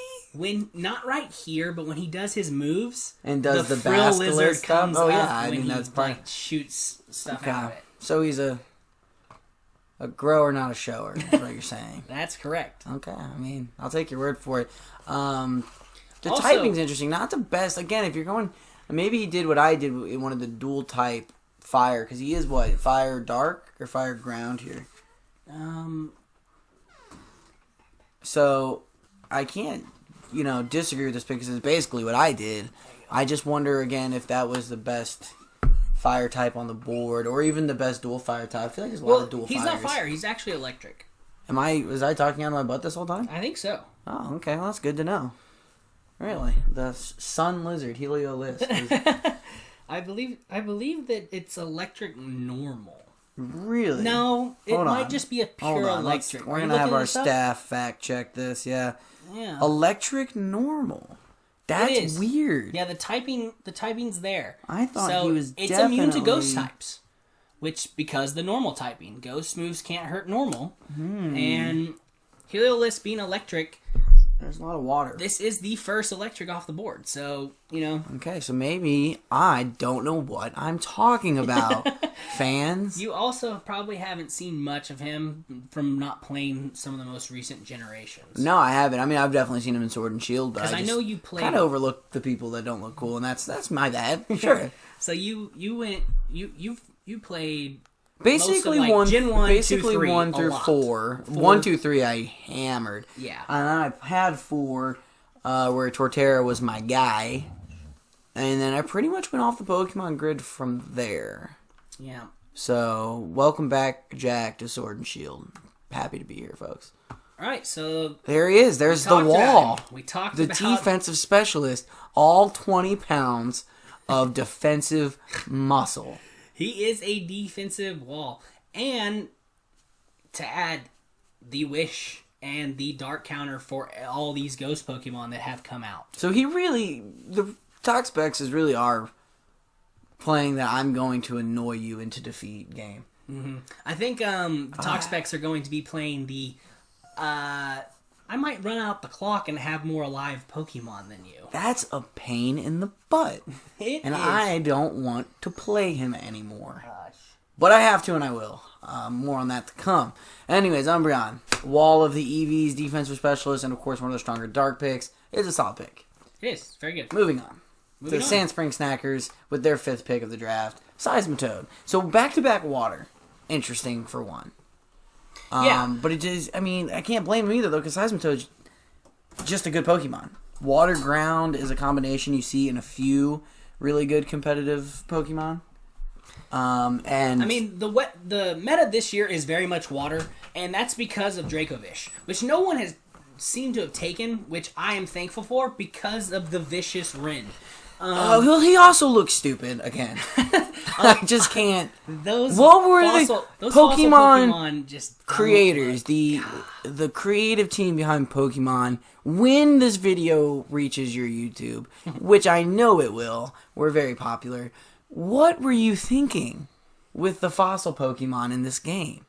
Not right here, but when he does his moves, and does the frill lizard stuff? comes oh, up yeah. I when mean, that's part... shoots stuff out of it. So he's a grower, not a shower, is what you're saying. That's correct. Okay, I mean, I'll take your word for it. The typing's interesting. Not the best. Again, if you're going... Maybe he did what I did in one of the dual type fire, because he is what? Fire dark or fire ground here? So, I can't, disagree with this pick, because it's basically what I did. I just wonder, again, if that was the best fire type on the board, or even the best dual fire type. I feel like there's a lot of dual fires. He's not fire. He's actually electric. Was I talking out of my butt this whole time? I think so. Oh, okay. Well, that's good to know. Really? The sun lizard, Heliolisk. I believe that it's electric normal. Really? No, it might just be a pure electric. We're going to have our staff fact check this, yeah. Yeah. Electric normal. That's weird. Yeah, the typing's there. I thought he was it's immune to ghost types. Which, because the normal typing. Ghost moves can't hurt normal. And Heliolisk being electric... There's a lot of water. This is the first electric off the board, so, Okay, so maybe I don't know what I'm talking about, fans. You also probably haven't seen much of him from not playing some of the most recent generations. No, I haven't. I mean, I've definitely seen him in Sword and Shield, but I know you played... kind of overlook the people that don't look cool, and that's my bad. Sure. So you played Basically most of, like, Gen 1, basically 2, 3, 1 through 4. 1, 2, 3 I hammered. Yeah. And then I've had 4 where Torterra was my guy. And then I pretty much went off the Pokemon grid from there. Yeah. So, welcome back, Jack, to Sword and Shield. Happy to be here, folks. All right, so there he is. There's the wall. We talked the about the defensive specialist. All 20 pounds of defensive muscle. He is a defensive wall. And to add the Wish and the Dark counter for all these Ghost Pokemon that have come out. So he really... The Toxapexes really are playing that I'm going to annoy you into defeat game. Mm-hmm. I think the Toxapex are going to be playing the... I might run out the clock and have more alive Pokemon than you. That's a pain in the butt. It and is. I don't want to play him anymore. Gosh. But I have to and I will. More on that to come. Anyways, Umbreon. Wall of the EVs, defensive specialist, and of course one of the stronger dark picks. It's a solid pick. It is. Very good. Moving on. The Sandspring Snackers with their 5th pick of the draft. Seismitoad. So back-to-back water. Interesting for one. Yeah. But it is, I mean, I can't blame him either, though, because Seismitoad's just a good Pokemon. Water ground is a combination you see in a few really good competitive Pokemon. And I mean, the meta this year is very much water, and that's because of Dracovish, which no one has seemed to have taken, which I am thankful for because of the Vicious Rin. well, he also looks stupid again. I just can't. Those what were those Pokemon just creators, the creative team behind Pokemon? When this video reaches your YouTube, which I know it will, we're very popular. What were you thinking with the fossil Pokemon in this game?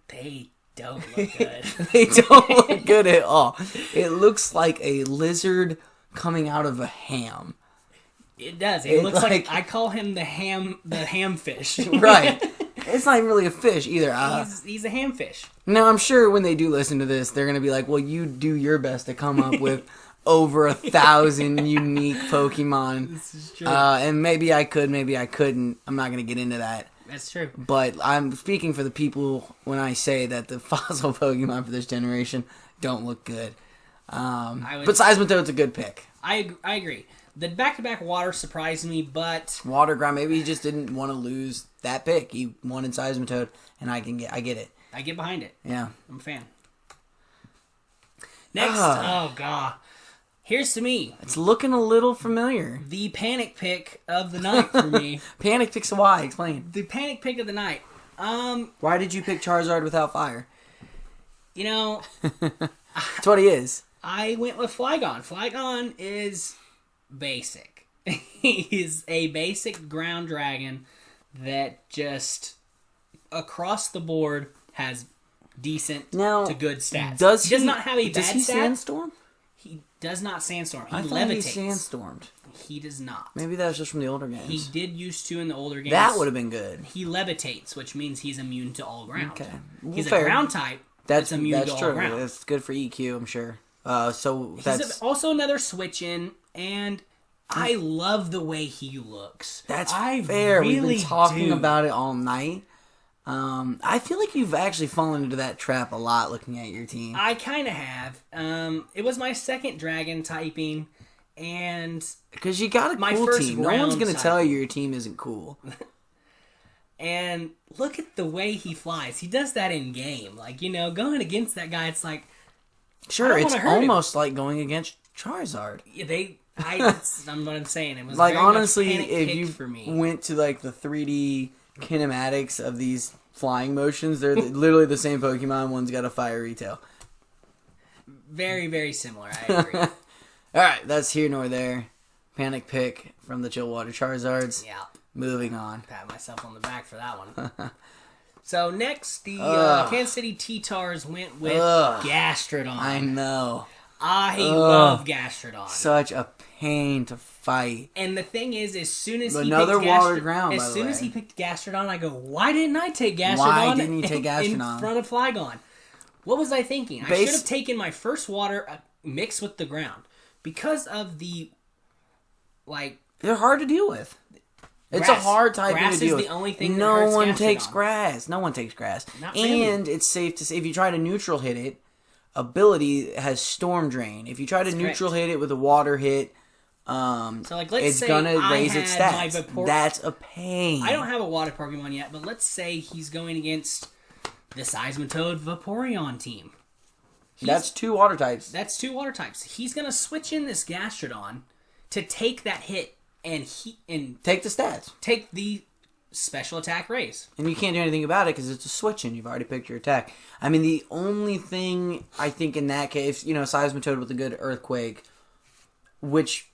They don't look good. They don't look good at all. It looks like a lizard coming out of a ham. It does. It looks like I call him the ham fish. Right. It's not really a fish either. He's a ham fish. Now, I'm sure when they do listen to this, they're going to be like, well, you do your best to come up with over 1,000 unique Pokemon. This is true. And maybe I could, maybe I couldn't. I'm not going to get into that. That's true. But I'm speaking for the people when I say that the fossil Pokemon for this generation don't look good. But Seismitoad's a good pick. I agree. The back-to-back water surprised me, but... Water ground, maybe he just didn't want to lose that pick. He wanted Seismitoad, and I get it. I get behind it. Yeah. I'm a fan. Next, oh god. Here's to me. It's looking a little familiar. The panic pick of the night for me. Panic picks why? Explain. The panic pick of the night. Why did you pick Charizard without fire? You know... That's what he is. I went with Flygon. Flygon is... basic. He's a basic ground dragon that just across the board has decent to good stats. He does not have a bad stat. Sandstorm? He does not sandstorm. He I thought levitates. he sandstormed. He does not. Maybe that was just from the older games. He did used to in the older games. That would have been good. He levitates, which means he's immune to all ground. Okay. Well, he's fair. a ground type. That's immune to all ground. That's good for EQ, I'm sure. He's also another switch in, and I love the way he looks. That's I fair. Really We've been talking about it all night. I feel like you've actually fallen into that trap a lot looking at your team. I kind of have. It was my second dragon typing, and... Because you got a cool team. No one's going to tell you your team isn't cool. And look at the way he flies. He does that in game. Like, going against that guy, it's like... Sure, it's almost like going against Charizard. That's what I'm saying. It was like, very honestly, much panic if pick you for me. went to like the 3D kinematics of these flying motions, they're literally the same Pokemon. One's got a fiery tail. Very, very similar. I agree. All right, that's here nor there. Panic pick from the Chillwater Charizards. Yeah. Moving on. Pat myself on the back for that one. So next, the Kansas City T-Tars went with Gastrodon. I know. I love Gastrodon. Such a pain to fight. And the thing is, as soon as he picked Gastrodon, I go, why didn't I take Gastrodon? Why didn't you take Gastrodon in front of Flygon? What was I thinking? I should have taken my first water mixed with the ground because of the they're hard to deal with. It's a hard type grass to deal is with. the only thing that no hurts one Gastrodon. takes grass. No one takes grass. Not really. And it's safe to say, if you try to neutral hit it, ability has Storm Drain. If you try to neutral hit it with a water hit, so like, let's it's say gonna I raise its had stats. That's a pain. I don't have a water Pokemon yet, but let's say he's going against the Seismitoad Vaporeon team. That's 2 water types. That's 2 water types. He's gonna switch in this Gastrodon to take that hit and take the stats. Take the special attack raise. And you can't do anything about it because it's a switch and you've already picked your attack. I mean, the only thing I think in that case, Seismitoad with a good Earthquake, which,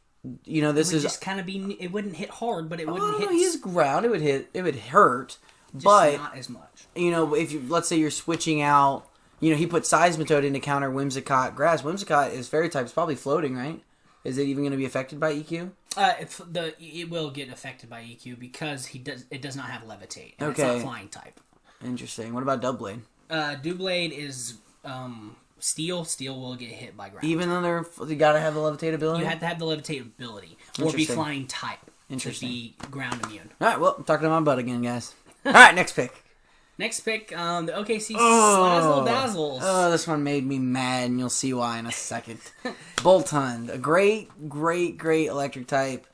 this is just kind of be. It wouldn't hit hard, but it wouldn't hit. He's ground. It would hit. It would hurt, just but not as much. If let's say you're switching out, he put Seismitoad in to counter Whimsicott Grass. Whimsicott is fairy type. It's probably floating, right? Is it even going to be affected by EQ? It will get affected by EQ because it does not have Levitate. And Okay. It's not flying type. Interesting. What about Doublade? Doublade is Steel. Steel will get hit by ground. Even though you got to have the Levitate ability? You have to have the Levitate ability or be flying type to be ground immune. All right, well, I'm talking to my butt again, guys. All right, next pick. Next pick, the OKC Salazzles. Oh, this one made me mad, and you'll see why in a second. Boltund, a great electric type.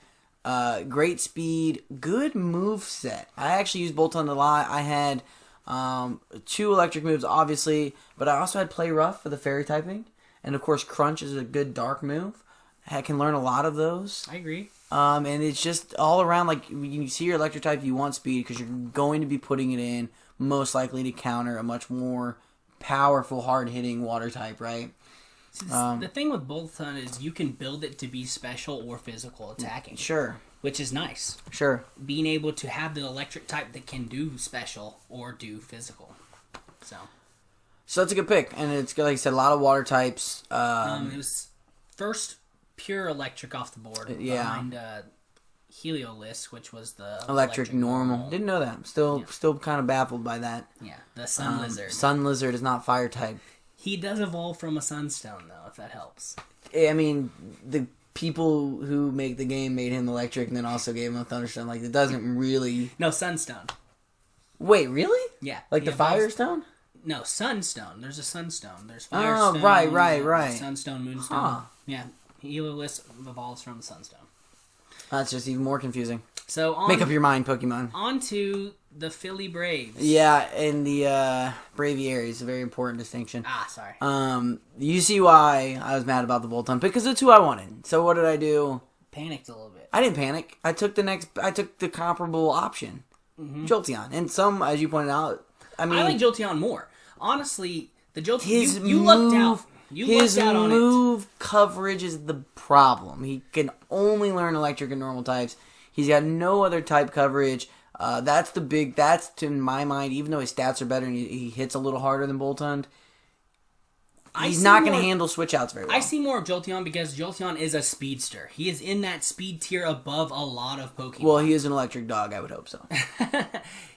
Great speed, good move set. I actually used Boltund a lot. I had 2 electric moves, obviously, but I also had Play Rough for the fairy typing. And, of course, Crunch is a good dark move. I can learn a lot of those. I agree. And it's just all around, like, when you see your electric type, you want speed because you're going to be putting it in most likely to counter a much more powerful, hard-hitting water type, right? So the thing with Boltund is you can build it to be special or physical attacking. Sure. Which is nice. Sure. Being able to have the electric type that can do special or do physical. So that's a good pick. And it's, like I said, a lot of water types. it was first pure electric off the board. Yeah. Behind Heliolisk, which was the electric normal. Didn't know that. Still kind of baffled by that. Yeah, the Sun Lizard. Sun Lizard is not fire type. He does evolve from a Sunstone, though, if that helps. I mean, the people who make the game made him electric and then also gave him a Thunderstone. Like, it doesn't really... No, Sunstone. Wait, really? Yeah. Like the Firestone? No, Sunstone. There's a Sunstone. There's Firestone. Oh, right. Sunstone, Moonstone. Huh. Yeah. Heliolisk evolves from the Sunstone. That's just even more confusing. So make up your mind, Pokemon. On to the Philly Braves. Yeah, and the Braviaries, a very important distinction. Sorry. You see why I was mad about the Boltund, because it's who I wanted. So what did I do? Panicked a little bit. I didn't panic. I took the comparable option, Jolteon, and as you pointed out, I like Jolteon more. Honestly, the Jolteon his you move, lucked out. His move coverage is the problem. He can only learn electric and normal types. He's got no other type coverage. That's to my mind, even though his stats are better and he hits a little harder than Boltund, he's not going to handle switch outs very well. I see more of Jolteon because Jolteon is a speedster. He is in that speed tier above a lot of Pokemon. Well, he is an electric dog, I would hope so.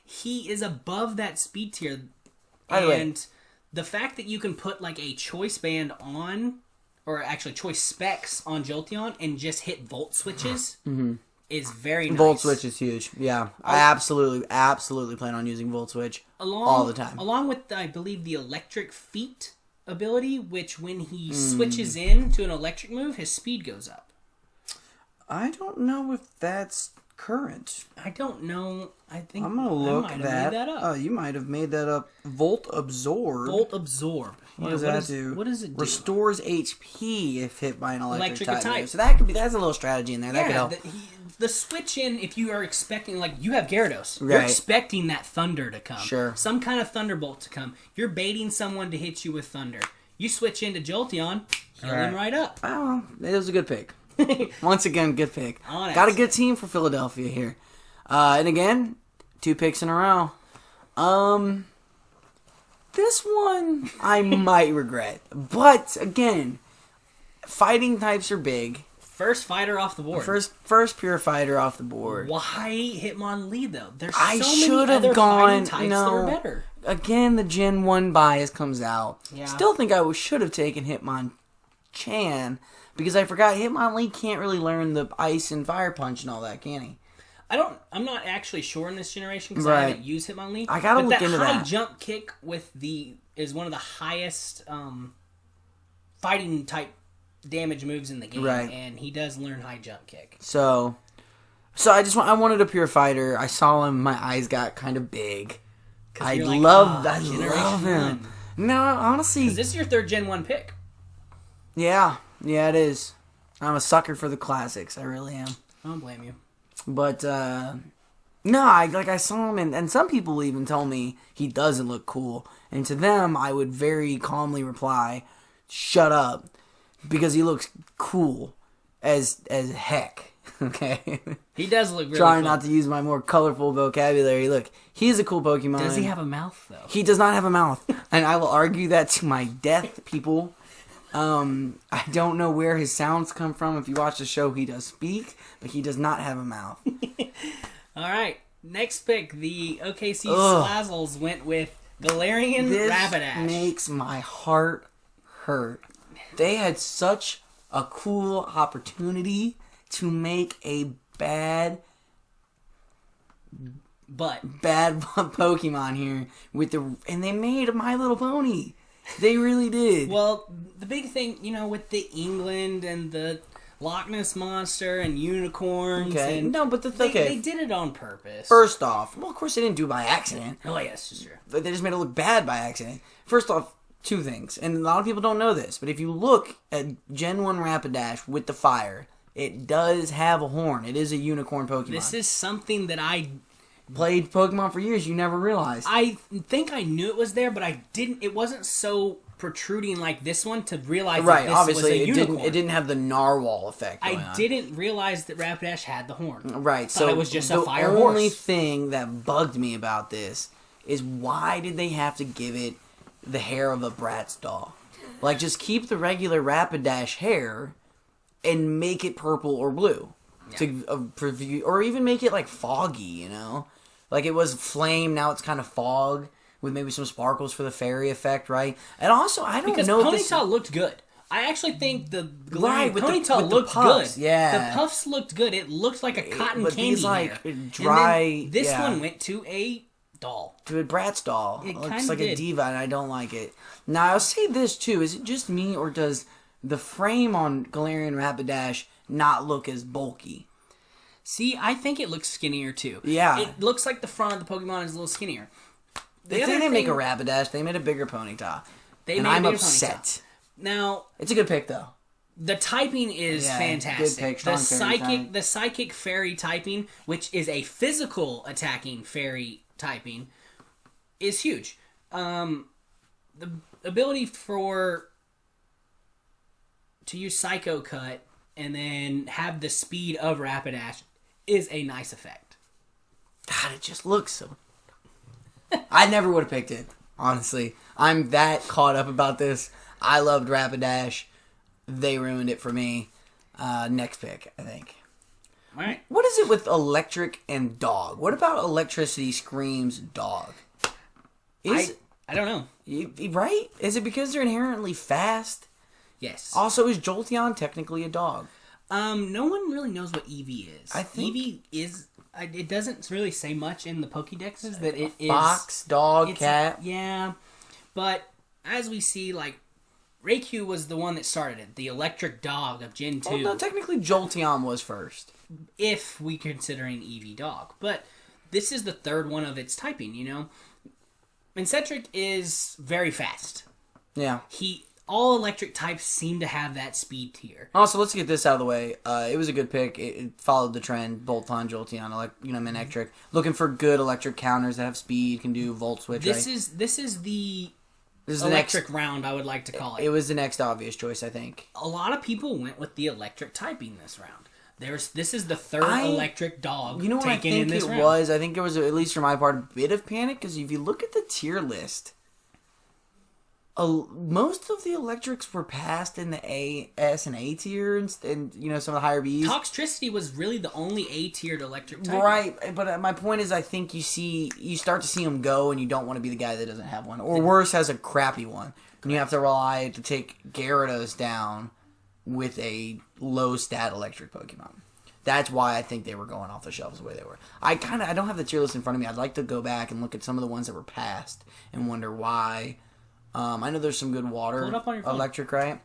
He is above that speed tier. By the way, the fact that you can put like a choice band on, or actually choice specs on Jolteon and just hit volt switches is very nice. Volt switch is huge. Yeah, I absolutely plan on using volt switch all the time. Along with, I believe, the electric feet ability, which when he switches in to an electric move, his speed goes up. I don't know if that's current. I don't know. I think I'm gonna look I might that. have made that up. Oh, you might have made that up. Volt absorb. Volt absorb. What does that do? What does it do? Restores HP if hit by an electric type. Move. So that's a little strategy in there. That could help. The switch in, if you are expecting, like, you have Gyarados. Right. You're expecting that thunder to come. Sure. Some kind of thunderbolt to come. You're baiting someone to hit you with thunder. You switch into Jolteon, heal him right up. Oh, it was a good pick. Once again, good pick. Honest. Got a good team for Philadelphia here. And again, 2 picks in a row. This one I might regret. But, again, fighting types are big. First fighter off the board. First pure fighter off the board. Why Hitmonlee, though? There's so I many should have other gone. fighting types that are better. Again, the Gen 1 bias comes out. Yeah. Still think I should have taken Hitmonchan because I forgot Hitmonlee can't really learn the ice and fire punch and all that, can he? I'm not actually sure in this generation because Right. I haven't used Hitmonlee. I gotta look into that. High that. jump kick is one of the highest fighting type damage moves in the game, Right. and he does learn high jump kick. So I wanted a pure fighter. I saw him, my eyes got kind of big. I you're like, love Generation him. 1. No, honestly, Is this your third Gen 1 pick? yeah, it is. I'm a sucker for the classics. I really am. I don't blame you. But no, I saw him, and some people even tell me he doesn't look cool. And to them, I would very calmly reply, "Shut up," because he looks cool as heck. Okay. He does look really Trying cool. not to use my more colorful vocabulary. Look, he's a cool Pokemon. Does he have a mouth, though? He does not have a mouth, and I will argue that to my death, people. I don't know where his sounds come from. If you watch the show, he does speak, but he does not have a mouth. All right, next pick, the OKC Ugh. Salazzles went with Galarian This Rapidash. makes my heart hurt. They had such a cool opportunity to make a bad Pokemon here and they made a My Little Pony. They really did. Well, the big thing, with the England and the Loch Ness Monster and unicorns. Okay. And No, but they did it on purpose. First off, well, of course they didn't do it by accident. Oh, yes, it's true. They just made it look bad by accident. First off, two things, and a lot of people don't know this, but if you look at Gen 1 Rapidash with the fire, it does have a horn. It is a unicorn Pokemon. This is something that I played Pokemon for years, you never realized. I think I knew it was there, but I didn't. It wasn't so protruding like this one to realize Right, that this obviously was a it unicorn. didn't have the narwhal effect going I on. didn't realize that Rapidash had the horn. Right, Thought so it was just a the fire only horse. thing that bugged me about this is why did they have to give it the hair of a Bratz doll? Like, just keep the regular Rapidash hair and make it purple or blue. Yeah. To preview, or even make it like foggy, Like it was flame, now it's kind of fog with maybe some sparkles for the fairy effect, right? And also, I don't Because know Ponyta looked good. I actually think the Right, with the- Ponyta with the looked puffs, good. yeah. The puffs looked good. It looked like a cotton but candy these, like, hair. dry- And then this yeah. one went to a doll. to a Bratz doll. It It looks kinda like a did. diva, and I don't like it. Now, I'll say this, too. Is it just me, or does the frame on Galarian Rapidash not look as bulky? See, I think it looks skinnier too. Yeah. It looks like the front of the Pokemon is a little skinnier. They didn't make a Rapidash. They made a bigger Ponyta. They And made a I'm bigger upset. Ponyta. Now, It's a good pick, though. the typing is Yeah, fantastic. good pick, strong fairy type. The psychic fairy typing, which is a physical attacking fairy typing, is huge. The ability to use Psycho Cut and then have the speed of Rapidash is a nice effect. God, it just looks so... I never would have picked it, honestly. I'm that caught up about this. I loved Rapidash. They ruined it for me. Next pick, I think. All right. What is it with electric and dog? What about electricity screams dog? I don't know. Right? Is it because they're inherently fast? Yes. Also, is Jolteon technically a dog? No one really knows what Eevee is. I think- Eevee is... It doesn't really say much in the Pokédexes that it is... Fox, dog, cat. Yeah. But, as we see, like, Raikou was the one that started it. The electric dog of Gen 2. Well, no, technically Jolteon was first. If we considering Eevee dog. But, this is the third one of its typing, Mancetric is very fast. Yeah. All electric types seem to have that speed tier. Also, let's get this out of the way. It was a good pick. It followed the trend. Bolton, Jolteon, Manectric. Looking for good electric counters that have speed, can do Volt Switch, This right? is the This is the electric next, round, I would like to call it. It was the next obvious choice, I think. A lot of people went with the electric typing this round. This is the third electric dog You know what I taken in think this it round. was? I think it was, at least for my part, a bit of panic, because if you look at the tier list, most of the electrics were passed in the A, S, and A tier, and some of the higher Bs. Toxtricity was really the only A-tiered electric type. Right, but my point is, I think you start to see them go, and you don't want to be the guy that doesn't have one, or worse, has a crappy one, and you have to rely to take Gyarados down with a low stat electric Pokemon. That's why I think they were going off the shelves the way they were. I don't have the tier list in front of me. I'd like to go back and look at some of the ones that were passed and wonder why. I know there's some good water Pull it up on your phone. electric, right?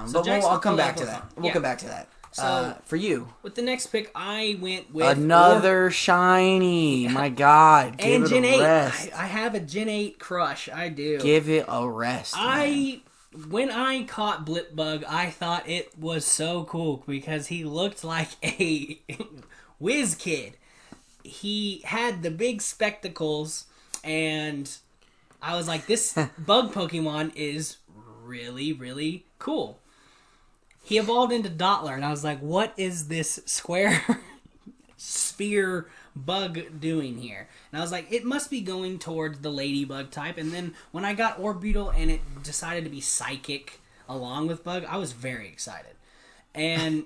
So I'll come back to that. We'll come back to that. So for you, with the next pick, I went with another shiny. My God, give and it Gen a 8. rest. I have a Gen 8 crush. I do. Give it a rest. When I caught Blipbug, I thought it was so cool because he looked like a whiz kid. He had the big spectacles, and I was like, this bug Pokemon is really, really cool. He evolved into Dottler, and I was like, what is this square sphere bug doing here? And I was like, it must be going towards the ladybug type. And then when I got Orbeetle and it decided to be psychic along with bug, I was very excited. And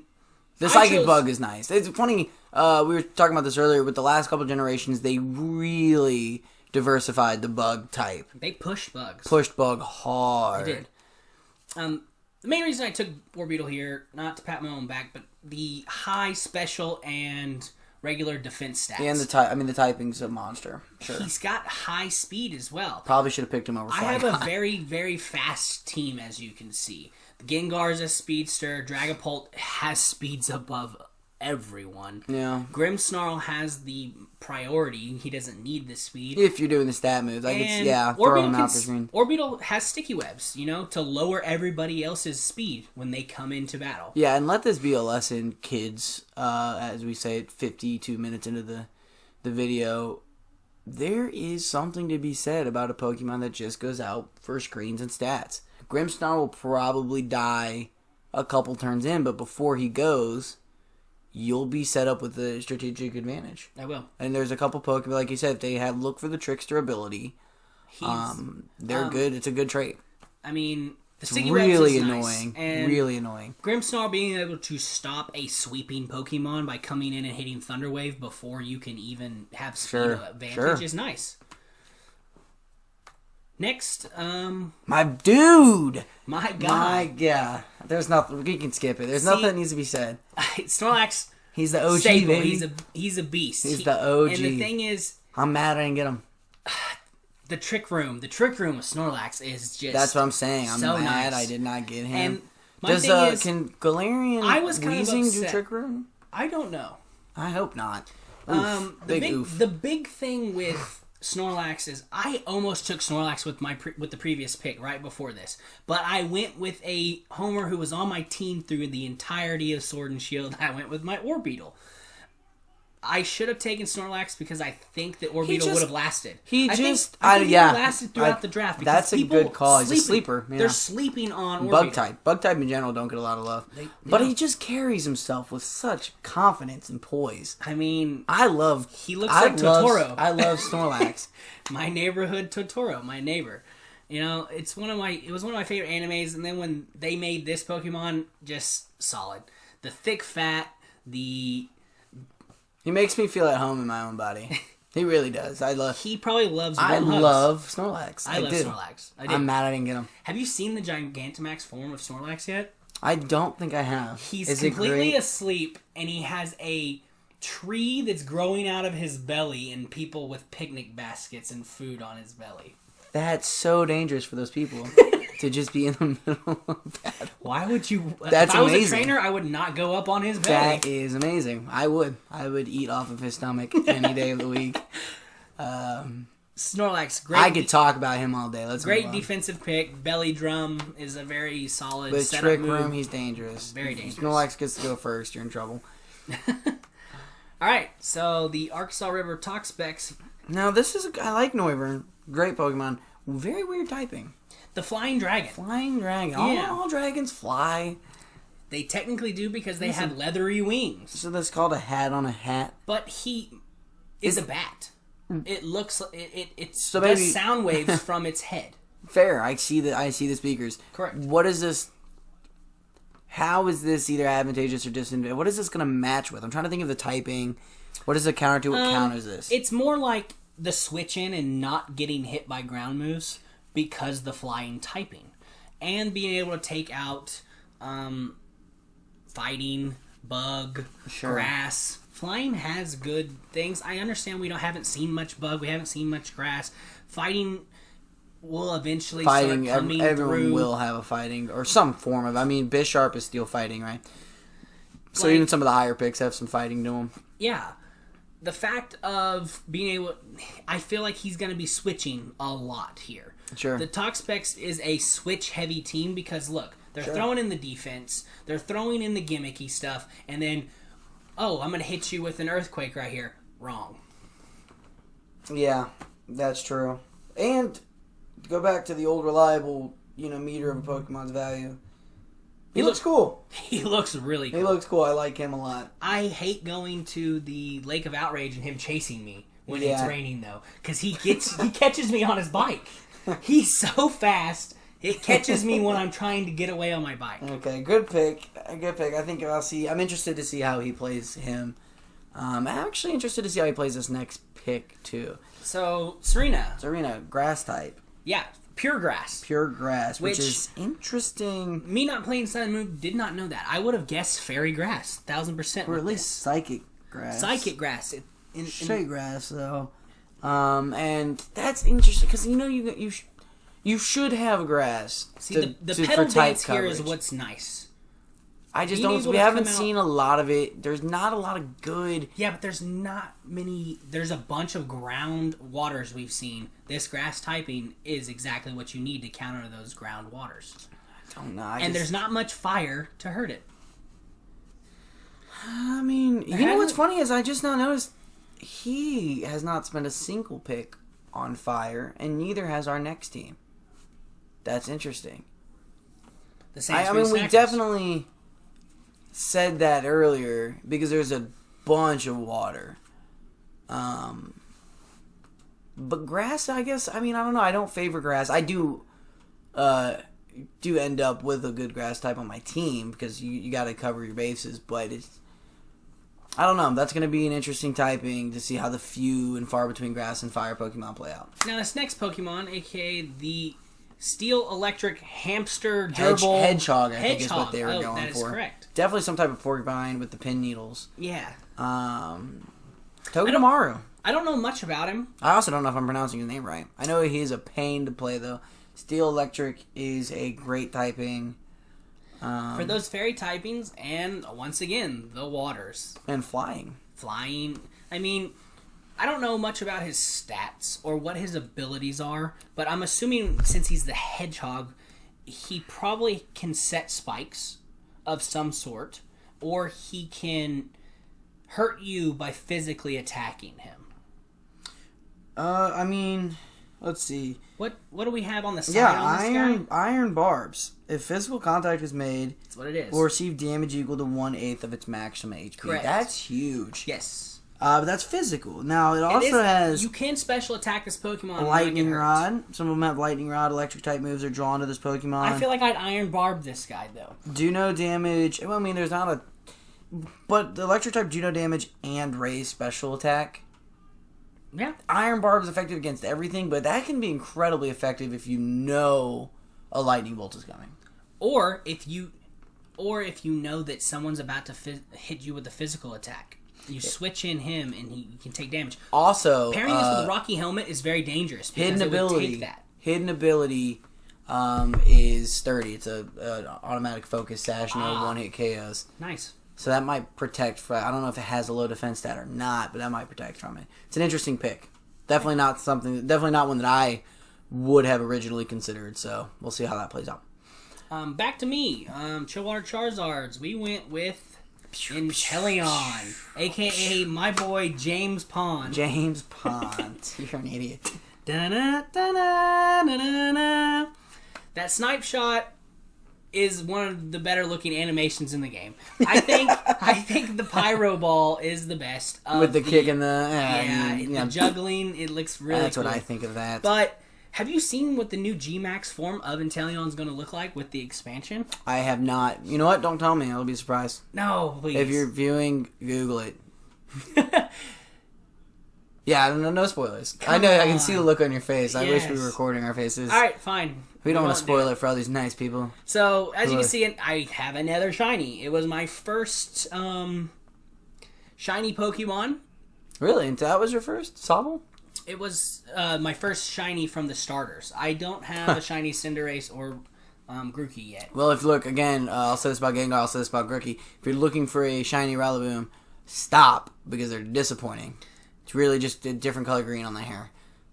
the psychic bug is nice. It's funny, we were talking about this earlier, with the last couple generations, they really diversified the bug type. They pushed bugs. Pushed bug hard. They did. The main reason I took Orbeetle here, not to pat my own back, but the high special and regular defense stats. Yeah, and the typing's a monster. Sure. He's got high speed as well. Probably should have picked him over I have Flygon. a very, very fast team, as you can see. The Gengar's a speedster. Dragapult has speeds above everyone. Yeah. Grimmsnarl has the priority. He doesn't need the speed. If you're doing the stat moves, throw him out the screen. Orbeetle has sticky webs, to lower everybody else's speed when they come into battle. Yeah, and let this be a lesson, kids, as we say it 52 minutes into the video. There is something to be said about a Pokemon that just goes out for screens and stats. Grimmsnarl will probably die a couple turns in, but before he goes, you'll be set up with a strategic advantage. I will. And there's a couple Pokemon, like you said, if they have look for the trickster ability, they're good. It's a good trait. I mean, the It's sticky really webs is annoying. Nice. And really annoying. Grimmsnarl being able to stop a sweeping Pokemon by coming in and hitting Thunder Wave before you can even have speed advantage is nice. Next, my dude! My God. My God. There's nothing, we can skip it. There's nothing that needs to be said. Snorlax. He's the OG, staple. baby. He's a beast. He's the OG. And the thing is, I'm mad I didn't get him. the trick room with Snorlax is just That's what I'm saying. I'm so mad nice. I did not get him. And my thing is, can Galarian I was kind of Weezing do upset. Trick Room? I don't know. I hope not. Oof. The big thing with Snorlax is I almost took Snorlax with the previous pick right before this, but I went with a Homer who was on my team through the entirety of Sword and Shield. I went with my Orbeetle. I should have taken Snorlax because I think that Orbeetle would have lasted. He I think he lasted throughout the draft. Because That's a good call. He's a sleeper. Yeah. They're sleeping on Orbeetle. Bug type in general don't get a lot of love. But he just carries himself with such confidence and poise. I mean, he looks like Totoro. I love Snorlax. My neighborhood Totoro, my neighbor. It was one of my favorite animes, and then when they made this Pokemon, just solid. The thick fat, He makes me feel at home in my own body. He really does. He probably loves. I love Snorlax. I love Snorlax. I'm mad I didn't get him. Have you seen the Gigantamax form of Snorlax yet? I don't think I have. He's completely asleep, and he has a tree that's growing out of his belly, and people with picnic baskets and food on his belly. That's so dangerous for those people to just be in the middle of battle. Why would you? That's if I was amazing. a trainer, I would not go up on his belly. That is amazing. I would eat off of his stomach any day of the week. Snorlax, great. I could talk about him all day. Let's great defensive pick. Belly Drum is a very solid With setup Trick move. Room, he's dangerous. Very dangerous. Snorlax gets to go first, you're in trouble. All right, so the Arkansas River Toxapex. Now I like Noivern. Great Pokemon. Very weird typing. The Flying Dragon. Flying Dragon. Yeah. All dragons fly. They technically do because they have leathery wings. So that's called a hat on a hat. But he is a bat. It looks it So does maybe- sound waves from its head. Fair. I see the speakers. Correct. What is this? How is this either advantageous or disadvantageous? What is this going to match with? I'm trying to think of the typing. What is the counter to? What counters this? It's more like the switch in and not getting hit by ground moves because the flying typing. And being able to take out fighting, bug, Sure. grass. Flying has good things. I understand we haven't seen much bug. We haven't seen much grass. Fighting will eventually start coming everyone through. will have a fighting or some form of. I mean, Bisharp is still fighting, right? So Like- even some of the higher picks have some fighting to them. Yeah. The fact of being able... I feel like he's going to be switching a lot here. Sure. The Toxapexes is a switch-heavy team because, look, they're throwing in the defense, they're throwing in the gimmicky stuff, and then, oh, I'm going to hit you with an Earthquake right here. Wrong. Yeah, that's true. And to go back to the old reliable, meter of a Pokemon's value. He looks cool. He looks really cool. He looks cool. I like him a lot. I hate going to the Lake of Outrage and him chasing me when it's Yeah. raining, though, because he catches me on his bike. He's so fast. It catches me when I'm trying to get away on my bike. Okay, good pick. A good pick. I think I'll see. I'm interested to see how he plays him. I'm actually interested to see how he plays this next pick, too. So, Serena. Serena, grass type. Yeah, pure grass. Pure grass, which Which- is interesting. Me not playing Sun and Moon did not know that. I would have guessed fairy grass, 1,000%. Or at with least psychic grass. this. Psychic grass. Shade grass, though. And that's interesting because you should have grass. See, the pedal for type dance here is coverage. what's nice. I just being don't. able We to haven't come out- seen a lot of it. There's not a lot of good. Yeah, but there's not many. There's a bunch of ground waters we've seen. This grass typing is exactly what you need to counter those ground waters. I don't know. There's not much fire to hurt it. I mean, you know what's funny is I just now noticed he has not spent a single pick on fire, and neither has our next team. That's interesting. The same. I mean, we definitely said that earlier because there's a bunch of water. But grass, I guess. I mean, I don't know. I don't favor grass. I do end up with a good grass type on my team because you got to cover your bases. But I don't know. That's going to be an interesting typing to see how the few and far between grass and fire Pokemon play out. Now, this next Pokemon, aka the Steel Electric Hamster Gerbil Hedgehog, I think is what they were going that for. is correct. Definitely some type of porcupine with the pin needles. Yeah. Togedemaru. I don't know much about him. I also don't know if I'm pronouncing his name right. I know he's a pain to play, though. Steel Electric is a great typing. For those fairy typings, and once again, the waters. And flying. Flying. I mean, I don't know much about his stats or what his abilities are, but I'm assuming since he's the hedgehog, he probably can set spikes of some sort, or he can hurt you by physically attacking him. I mean, let's see. What do we have on the side Yeah, on this guy? iron barbs. If physical contact is made, That's what it is. will receive damage equal to 1/8 of its maximum HP. Correct. That's huge. Yes. But that's physical. Now, it also has You can special attack this Pokemon. a lightning rod. Some of them have lightning rod. Electric type moves are drawn to this Pokemon. I feel like I'd Iron Barb this guy, though. Do no damage. Well, I mean, there's not a... But the electric type do no damage and raise special attack. Yeah. Iron Barb is effective against everything, but that can be incredibly effective if you know a lightning bolt is coming. Or if you know that someone's about to hit you with a physical attack. You switch in him, and he can take damage. Also, Pairing this with Rocky Helmet is very dangerous. Because hidden it would ability. take that. Hidden ability is sturdy. It's an automatic focus sash, no one-hit KOs. Nice. So that might protect. I don't know if it has a low defense stat or not, but that might protect from it. It's an interesting pick. Definitely not one that I would have originally considered. So we'll see how that plays out. Back to me. Chillwater Charizards. We went with Inteleon, a.k.a. my boy James Pond. James Pond. You're an idiot. Da-na, da-na, na-na-na. That snipe shot is one of the better looking animations in the game. I think the pyro ball is the best. With the kick and the... the juggling, it looks really That's cool. what I think of that. But have you seen what the new GMax form of Inteleon is going to look like with the expansion? I have not. You know what? Don't tell me. I'll be surprised. No, please. If you're viewing, Google it. Yeah, no spoilers. I know, I can see the look on your face. I wish we were recording our faces. Alright, fine. We don't want to spoil it for all these nice people. So, as you can see, I have another shiny. It was my first shiny Pokemon. Really? And that was your first Sobble? It was my first shiny from the starters. I don't have a shiny Cinderace or Grookey yet. Well, if you look, again, I'll say this about Gengar, I'll say this about Grookey. If you're looking for a shiny Rillaboom, stop, because they're disappointing. It's really just a different color green on the hair.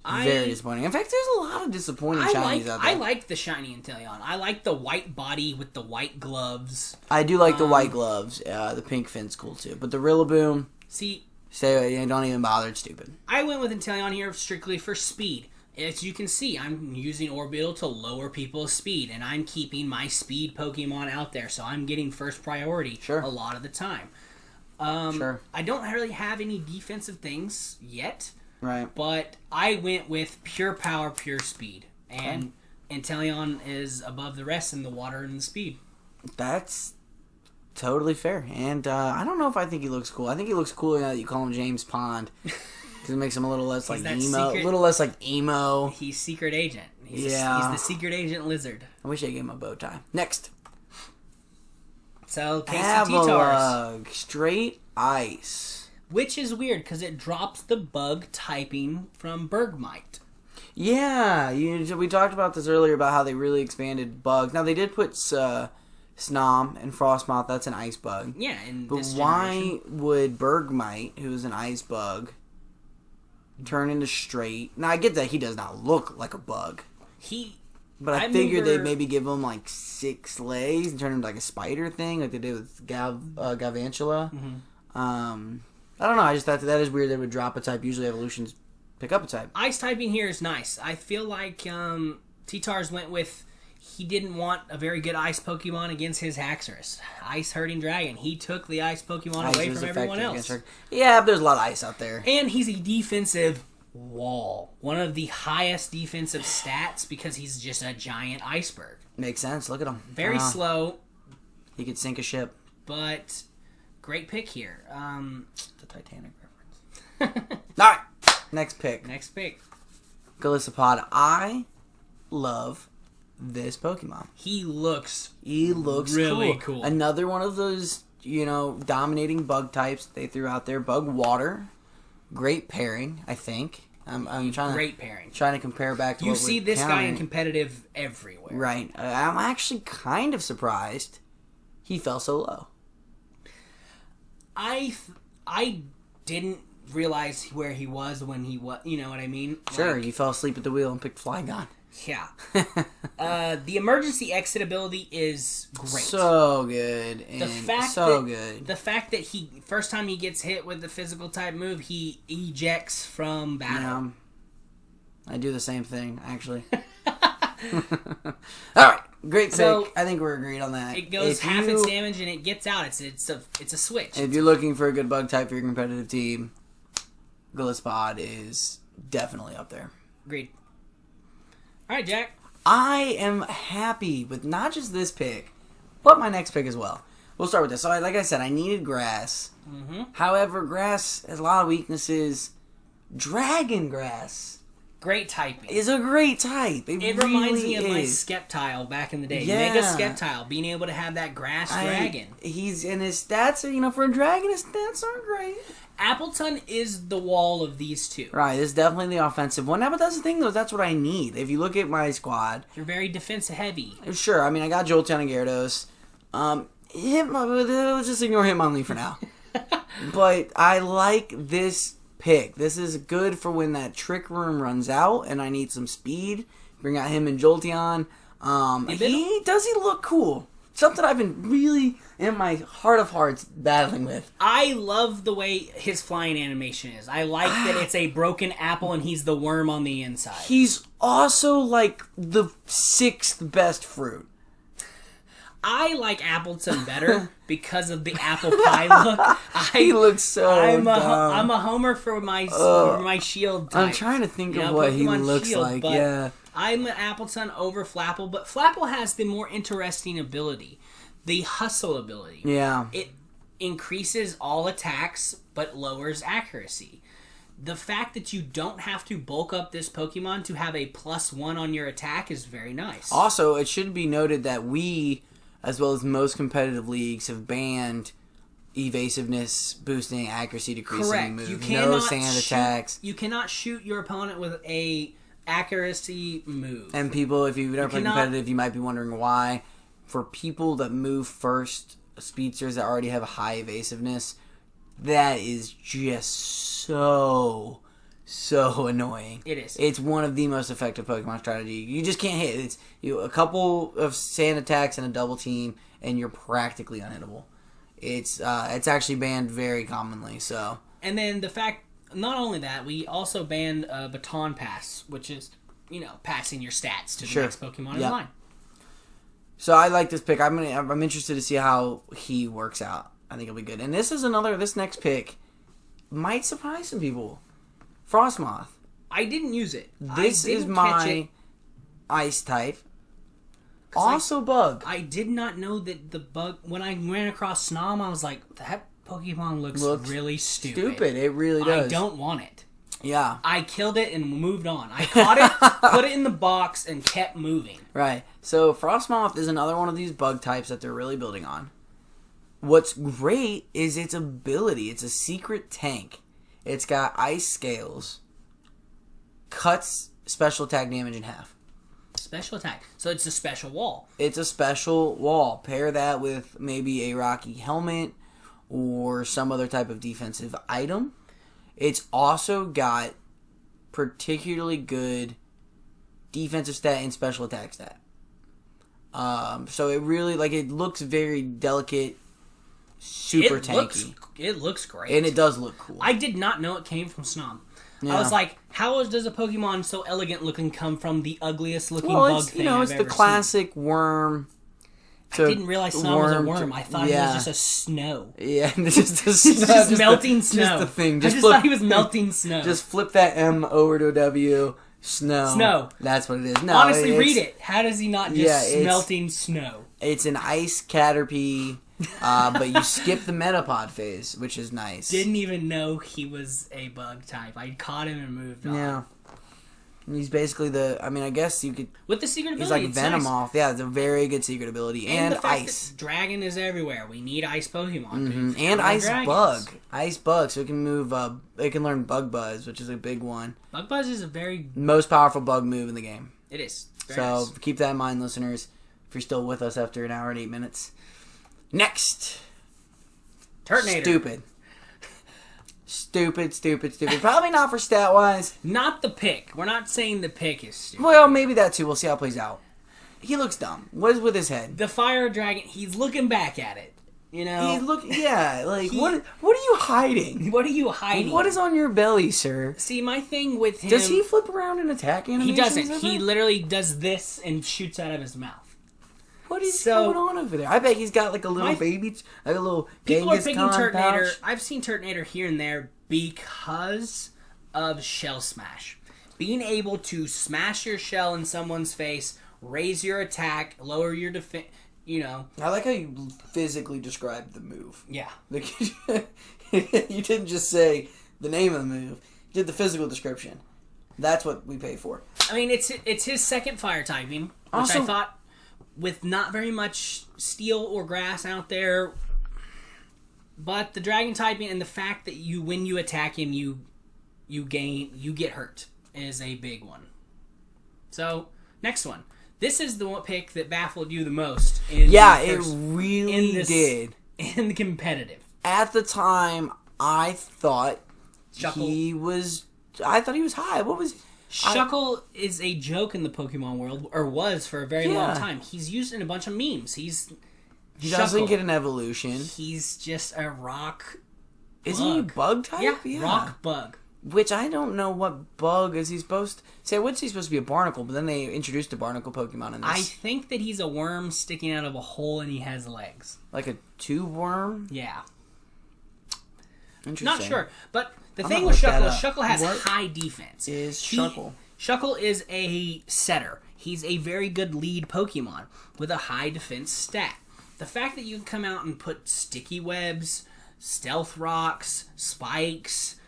Very disappointing. In fact, there's a lot of disappointing shinies out there. I like the shiny Inteleon. I like the white body with the white gloves. I do like the white gloves. The pink fin's cool too. But the Rillaboom, don't even bother. It's stupid. I went with Inteleon here strictly for speed. As you can see, I'm using Orbital to lower people's speed, and I'm keeping my speed Pokemon out there, so I'm getting first priority a lot of the time. I don't really have any defensive things yet. Right. But I went with pure power, pure speed. And Inteleon is above the rest in the water and the speed. That's totally fair. And I don't know if I think he looks cool. I think he looks cooler now that you call him James Pond. Because it makes him a little less like emo. A little less like emo. He's secret agent. He's the secret agent lizard. I wish I gave him a bow tie. Next. So, KC Avalugg. Straight ice. Which is weird, because it drops the bug typing from Bergmite. Yeah, we talked about this earlier about how they really expanded bugs. Now, they did put Snom and Frostmoth. That's an ice bug. Yeah, but why would Bergmite, who is an ice bug, turn into straight? Now, I get that he does not look like a bug. But I figured they'd maybe give him like 6 legs and turn him into like a spider thing, like they did with Galvantula. Mm-hmm. I don't know. I just thought that is weird. They would drop a type. Usually, evolutions pick up a type. Ice typing here is nice. I feel like T-Tars went with. He didn't want a very good ice Pokemon against his Haxorus. Ice hurting dragon. He took the ice Pokemon away from everyone else. Yeah, but there's a lot of ice out there. And he's a defensive wall. One of the highest defensive stats because he's just a giant iceberg. Makes sense. Look at him. Very slow. He could sink a ship. But great pick here. The Titanic reference. Alright. Next pick. Golisopod. I love this Pokemon. He looks really cool. Another one of those, dominating bug types they threw out there. Bug water. Great pairing, I think. I'm trying to compare back to you see this guy in competitive everywhere. Right. I'm actually kind of surprised he fell so low. I didn't realize where he was when he was. You know what I mean? Sure. You fell asleep at the wheel and picked Flygon. Yeah. The emergency exit ability is great. So good. And the fact that he first time he gets hit with the physical type move, he ejects from battle. I do the same thing, actually. Alright. Great pick. So, I think we're agreed on that. It goes half its damage and it gets out. It's a switch. If you're looking for a good bug type for your competitive team, Golisopod is definitely up there. Agreed. All right, Jack. I am happy with not just this pick, but my next pick as well. We'll start with this. So, like I said, I needed grass. Mm-hmm. However, grass has a lot of weaknesses. Dragon grass. Great typing. Is a great type. It reminds me of my Skeptile back in the day. Yeah. Mega Skeptile, being able to have that grass dragon. His stats, for a dragon, his stats aren't great. Appleton is the wall of these two. Right, it's definitely the offensive one. But that's the thing, though. That's what I need. If you look at my squad... You're very defense-heavy. Sure, I got Jolteon and Gyarados. Let's just ignore Hitmonlee for now. But I like this pick. This is good for when that Trick Room runs out and I need some speed. Bring out him and Jolteon. He look cool. Something I've been really, in my heart of hearts, battling with. I love the way his flying animation is. I like that it's a broken apple and he's the worm on the inside. He's also like the 6th best fruit. I like Appleton better because of the apple pie look. He looks so dumb. I'm a homer for my shield type. I'm trying to think of what he looks like. Yeah. I'm an Appleton over Flapple, but Flapple has the more interesting ability. The hustle ability. Yeah. It increases all attacks, but lowers accuracy. the fact that you don't have to bulk up this Pokemon to have a +1 on your attack is very nice. Also, it should be noted that we, as well as most competitive leagues, have banned evasiveness boosting, accuracy decreasing Correct. moves. You No cannot sand attacks. You cannot shoot your opponent with a accuracy move. And people, if you've never played cannot- competitive, you might be wondering why. For people that move first, speedsters that already have a high evasiveness, that is just so annoying. It is. It's one of the most effective Pokemon strategy. You just can't hit. It's a couple of sand attacks and a double team, and you're practically unhittable. It's actually banned very commonly. So. And then the fact, not only that, we also banned Baton Pass, which is, passing your stats to the next Pokemon in line. So I like this pick. I'm interested to see how he works out. I think it'll be good. And this next pick might surprise some people. Frostmoth. I didn't use it. This is my ice type. Also bug. I did not know that the bug, when I ran across Snom, I was like, that Pokemon looks really stupid. It really does. I don't want it. Yeah. I killed it and moved on. I caught it, put it in the box, and kept moving. Right. So Frostmoth is another one of these bug types that they're really building on. What's great is its ability. It's a secret tank. It's got ice scales. Cuts special attack damage in half. Special attack. So it's a special wall. It's a special wall. Pair that with maybe a Rocky helmet or some other type of defensive item. It's also got particularly good defensive stat and special attack stat. So it really, it looks very delicate, super tanky. It looks great. And it does look cool. I did not know it came from Snom. Yeah. I was like, how does a Pokemon so elegant looking come from the ugliest looking well, bug it's, thing I've it's ever the classic worm. I didn't realize Snom was a worm. I thought it was just a snow. Yeah, just melting snow. Just the thing. I just thought he was melting snow. Just flip that M over to a W. Snow. That's what it is. No, honestly, read it. How does he not just melting snow? It's an ice Caterpie, but you skip the Metapod phase, which is nice. Didn't even know he was a bug type. I caught him and moved on. Yeah. He's basically I guess you could... With the secret ability, he's like Venomoth. Nice. Yeah, it's a very good secret ability. And the fact ice. That Dragon is everywhere. We need ice Pokemon. Mm-hmm. And Ice Bug. Ice Bug, so it can move... it can learn Bug Buzz, which is a big one. Bug Buzz is a very... most powerful bug move in the game. It is. Very nice. Keep that in mind, listeners, if you're still with us after an hour and 8 minutes. Next. Turtonator. Stupid. Probably not for stat-wise. Not the pick. We're not saying the pick is stupid. Well, maybe that too. We'll see how it plays out. He looks dumb. What is with his head? The Fire Dragon, he's looking back at it. He's looking... Yeah, what are you hiding? What are you hiding? What is on your belly, sir? See, my thing with him... Does he flip around and attack animations? He doesn't. He literally does this and shoots out of his mouth. What is going on over there? I bet he's got a little baby, a little People Genghis are picking Khan Turtonator. pouch. I've seen Turtonator here and there because of Shell Smash. Being able to smash your shell in someone's face, raise your attack, lower your defense, I like how you physically described the move. Yeah. You didn't just say the name of the move. You did the physical description. That's what we pay for. I mean, it's his second fire typing, which Also, I thought, with not very much steel or grass out there, but the dragon typing and the fact that when you attack him, you get hurt is a big one. So, next one. This is the one pick that baffled you the most. It really did. In the competitive. At the time, I thought Shuckle. he was high. What was... Shuckle is a joke in the Pokemon world, or was for a very long time. He's used in a bunch of memes. He doesn't get an evolution. He's just a rock Isn't he bug type? Yeah, rock bug. Which I don't know what bug is he supposed to... See, I would say he's supposed to be a barnacle, but then they introduced a barnacle Pokemon in this. I think that he's a worm sticking out of a hole and he has legs. Like a tube worm? Yeah. Interesting. Not sure, but... The thing with Shuckle is Shuckle has high defense. Shuckle? Shuckle is a setter. He's a very good lead Pokemon with a high defense stat. The fact that you can come out and put sticky webs, stealth rocks, spikes,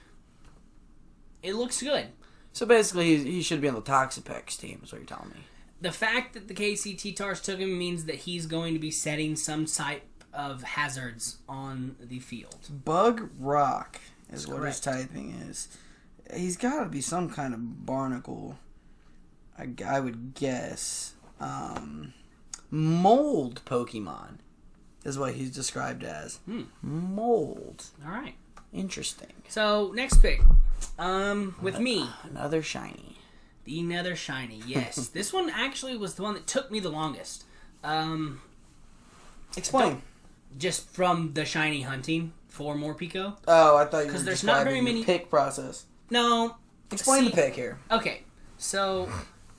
it looks good. So basically, he should be on the Toxapexes team, is what you're telling me. The fact that the KC Tars took him means that he's going to be setting some type of hazards on the field. Bug Rock is That's what correct. his typing is. He's got to be some kind of barnacle, I would guess. Mold Pokemon is what he's described as. Mold. All right. Interesting. So, next pick. With me. Another shiny. The Nether Shiny, yes. This one actually was the one that took me the longest. Explain. Just from the shiny hunting for Morpeko. Oh, I thought you were there's not very describing many the pick process. No. Explain the pick here. Okay, so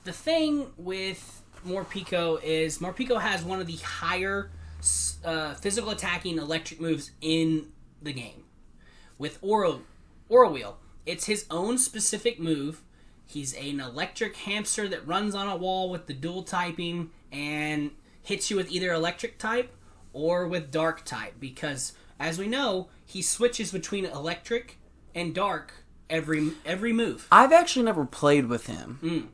the thing with Morpeko is Morpeko has one of the higher physical attacking electric moves in the game. With Aura Wheel, it's his own specific move. He's an electric hamster that runs on a wall with the dual typing and hits you with either electric type or with dark type. Because, as we know, he switches between electric and dark every move. I've actually never played with him.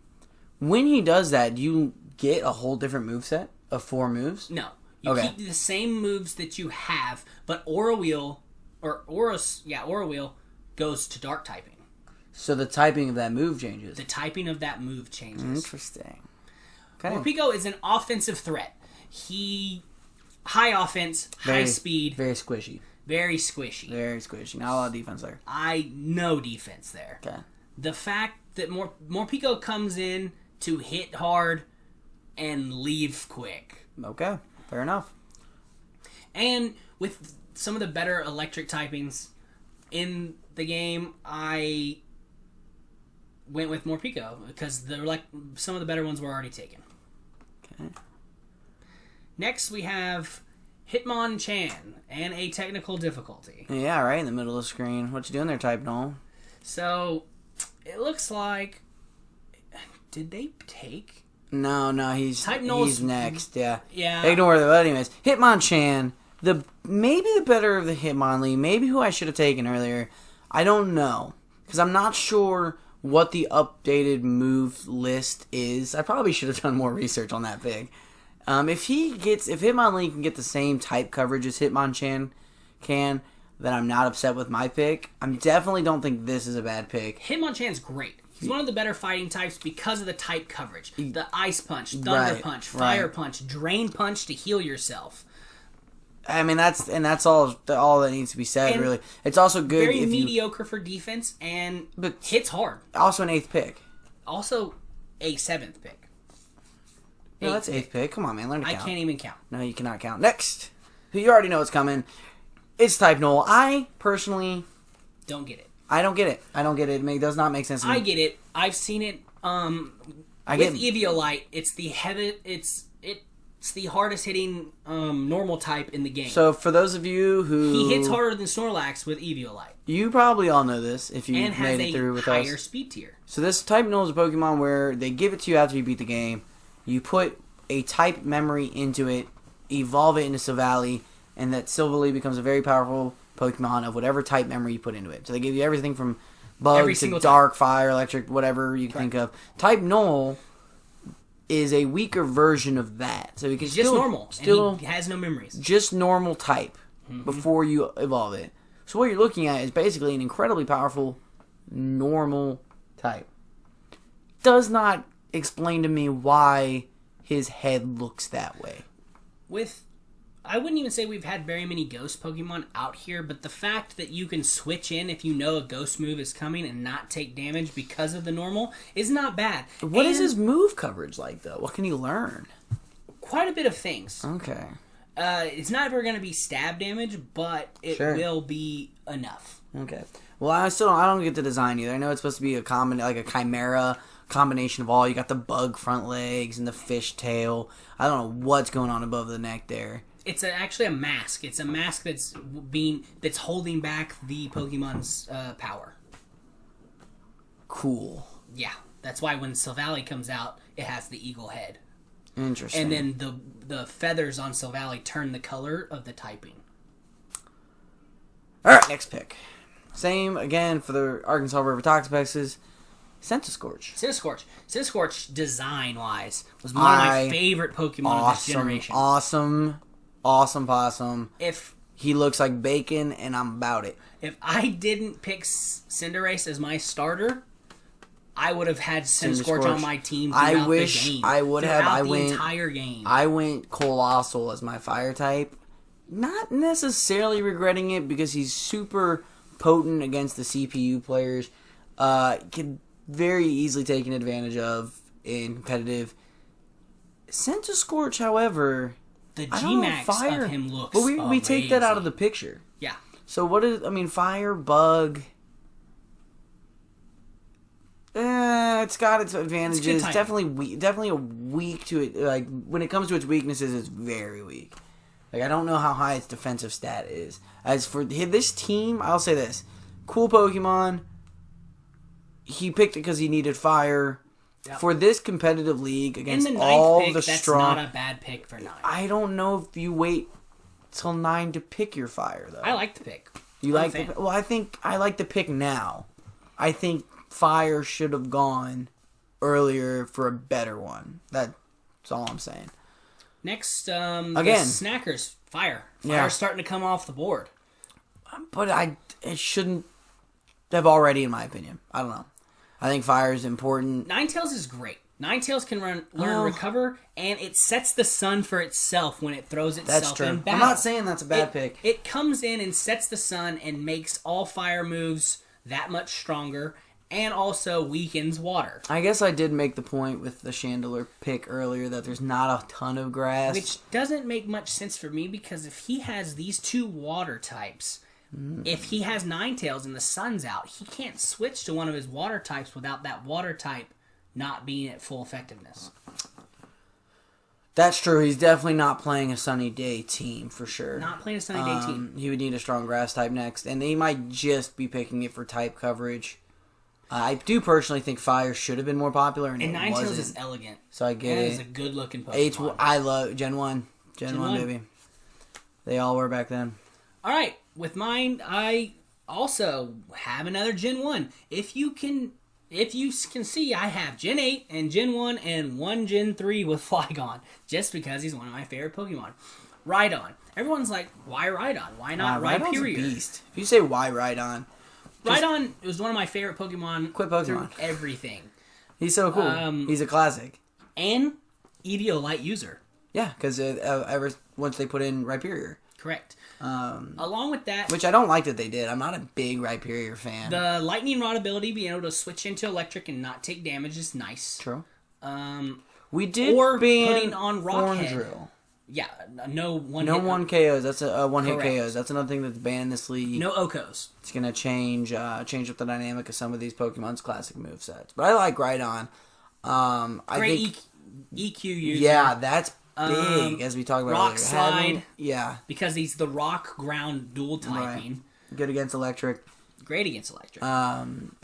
When he does that, do you get a whole different moveset of 4 moves? No. You keep the same moves that you have, but Aura Wheel goes to dark typing. So the typing of that move changes. The typing of that move changes. Interesting. Okay. Morpeko is an offensive threat. He high offense, high speed, very squishy. very squishy. Very squishy. Not a lot of defense there. No defense there. Okay. The fact that Morpeko comes in to hit hard and leave quick. Okay. Fair enough. And with some of the better electric typings in the game, I went with Morpeko because some of the better ones were already taken. Okay. Next, we have Hitmonchan and a technical difficulty. Yeah, right in the middle of the screen. What you doing there, Type Null? So, it looks like... Did they take... No, he's next. Yeah. Yeah. Ignore that. But anyways, Hitmonchan, maybe the better of the Hitmonlee, maybe who I should have taken earlier. I don't know, because I'm not sure what the updated move list is. I probably should have done more research on that pick. If Hitmonlee can get the same type coverage as Hitmonchan can, then I'm not upset with my pick. I definitely don't think this is a bad pick. Hitmonchan's great. He's one of the better fighting types because of the type coverage. The Ice Punch, Thunder Punch, Fire Punch, Drain Punch to heal yourself. I mean, that's all that needs to be said, really. It's also good very mediocre for defense but hits hard. Also an 8th pick. Also a 7th pick. No, that's 8th pick. Come on, man. Learn to count. I can't even count. No, you cannot count. Next. You already know what's coming. It's Type Null. I personally... don't get it. I don't get it. It does not make sense to me. I get it. I've seen it with Eviolite. It's the hardest hitting normal type in the game. So for those of you who... he hits harder than Snorlax with Eviolite. You probably all know this if you and made it through with us. And has a higher speed tier. So this Type Null is a Pokemon where they give it to you after you beat the game. You put a type memory into it, evolve it into Silvally, and that Silvally becomes a very powerful Pokemon of whatever type memory you put into it. So they give you everything from bug to dark, fire, electric, whatever you can think of. Type Null is a weaker version of that. So it's just normal. And he has no memories. Just normal type before you evolve it. So what you're looking at is basically an incredibly powerful normal type. Does not explain to me why his head looks that way. I wouldn't even say we've had very many ghost Pokemon out here, but the fact that you can switch in if you know a ghost move is coming and not take damage because of the normal is not bad. What is his move coverage like, though? What can he learn? Quite a bit of things. Okay. It's not ever going to be stab damage, but it will be enough. Okay. Well, I don't get the design either. I know it's supposed to be a chimera combination of all. You got the bug front legs and the fish tail. I don't know what's going on above the neck there. It's actually a mask. It's a mask that's holding back the Pokemon's power. Cool. Yeah, that's why when Silvally comes out, it has the eagle head. Interesting. And then the feathers on Silvally turn the color of the typing. All right, next pick. Same again for the Arkansas River Toxapexes. Centiskorch. Centiskorch, design-wise, was one of my favorite Pokemon of this generation. Awesome possum. He looks like bacon, and I'm about it. If I didn't pick Cinderace as my starter, I would have had Centiskorch on my team throughout the game. I wish I would have. I went the entire game. I went Colossal as my fire type. Not necessarily regretting it because he's super potent against the CPU players. Can very easily taken advantage of in competitive. Centiskorch, however, the GMax of him looks but we take that out of the picture. Yeah. So what is? I mean, fire, bug. It's got its advantages. Definitely a weak to it. Like when it comes to its weaknesses, it's very weak. Like I don't know how high its defensive stat is. As for this team, I'll say this: cool Pokemon. He picked it because he needed fire. Yep. For this competitive league against all the strong... That's not a bad pick for 9. I don't know if you wait till 9 to pick your fire, though. I like the pick. You like the pick? Well, I think I like the pick now. I think fire should have gone earlier for a better one. That's all I'm saying. Next, again, the Snackers. Fire. Fire's starting to come off the board. But it shouldn't have already, in my opinion. I don't know. I think fire is important. Ninetales is great. Ninetales can learn recover, and it sets the sun for itself when it throws itself in battle. I'm not saying that's a bad pick. It comes in and sets the sun and makes all fire moves that much stronger, and also weakens water. I guess I did make the point with the Chandelure pick earlier that there's not a ton of grass. Which doesn't make much sense for me, because if he has these 2 water types... If he has Ninetales and the sun's out, he can't switch to one of his water types without that water type not being at full effectiveness. That's true. He's definitely not playing a sunny day team for sure. Not playing a sunny day team. He would need a strong grass type next, and he might just be picking it for type coverage. I do personally think fire should have been more popular, and Ninetales is elegant. So I get it. It's a good looking Pokemon. I love Gen 1. Gen 1, baby. They all were back then. All right. With mine, I also have another Gen 1. If you can see, I have Gen 8 and Gen 1 and 1 Gen 3 with Flygon, just because he's one of my favorite Pokemon. Rhydon. Everyone's like, why Rhydon? Why not Rhyperior? Rhydon's a beast. If you say why Rhydon... Rhydon was one of my favorite Pokemon. Quit Pokemon. Through everything. He's so cool. He's a classic. And Eviolite user. Yeah, because once they put in Rhyperior. Correct. Along with that... Which I don't like that they did. I'm not a big Rhyperior fan. The Lightning Rod ability, being able to switch into Electric and not take damage, is nice. True. We did putting on Rockhead. Drill. Yeah, no one KOs. That's a one-hit KOs. That's another thing that's banned in this league. No Okos. It's going to change up the dynamic of some of these Pokemon's classic movesets. But I like Rhydon. Great EQ user. Yeah, that's big, as we talked about Rock earlier. Slide. Yeah. Because he's the rock ground dual typing. Right. Good against electric. Great against electric.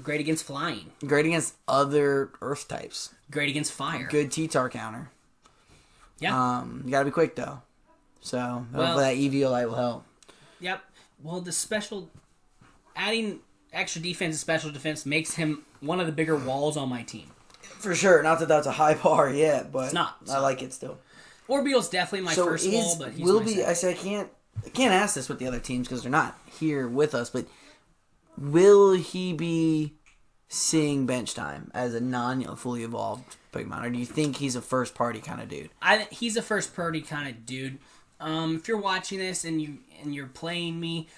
Great against flying. Great against other earth types. Great against fire. Good T-Tar counter. Yeah. You gotta be quick though. So hopefully that Eviolite will help. Yep. Well, adding extra defense and special defense makes him one of the bigger walls on my team. For sure. Not that that's a high bar yet, but it's not. I like it still. Orbeal's definitely my first wall, but he's my second. I say I can't ask this with the other teams because they're not here with us, but will he be seeing bench time as a non-fully evolved Pokemon, or do you think he's a first party kind of dude? He's a first party kind of dude. If you're watching this and you're playing me,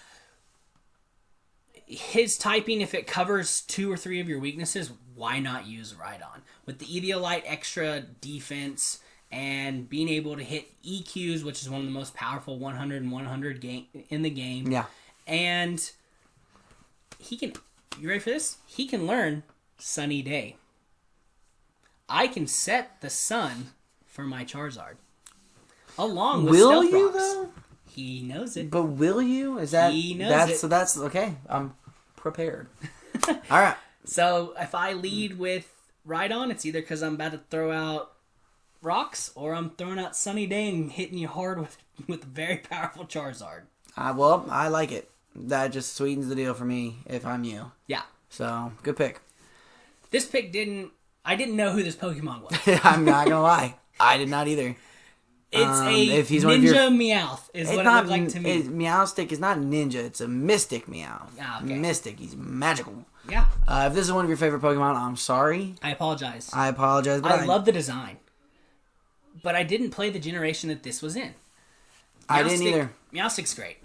his typing, if it covers 2 or 3 of your weaknesses, why not use Rhydon? With the Eviolite extra defense and being able to hit EQs, which is one of the most powerful 100 and 100 in the game. Yeah. And he can... You ready for this? He can learn Sunny Day. I can set the sun for my Charizard. Along with Will Stealth you, Rocks. though? He knows it. But will you? Is that... He knows it. So that's... Okay, I'm prepared. All right. So if I lead with Rhydon, it's either because I'm about to throw out rocks, or I'm throwing out Sunny Day and hitting you hard with a very powerful Charizard. Well, I like it. That just sweetens the deal for me if I'm you. Yeah. So, good pick. This pick I didn't know who this Pokemon was. I'm not gonna lie. I did not either. It's if he's Ninja one of your, Meowth is what it looked like to me. Meowstic is not ninja. It's a mystic Meowth. Ah, okay. Mystic. He's magical. Yeah. If this is one of your favorite Pokemon, I'm sorry. I apologize. But I love the design. But I didn't play the generation that this was in. I didn't either. Meowstic's great.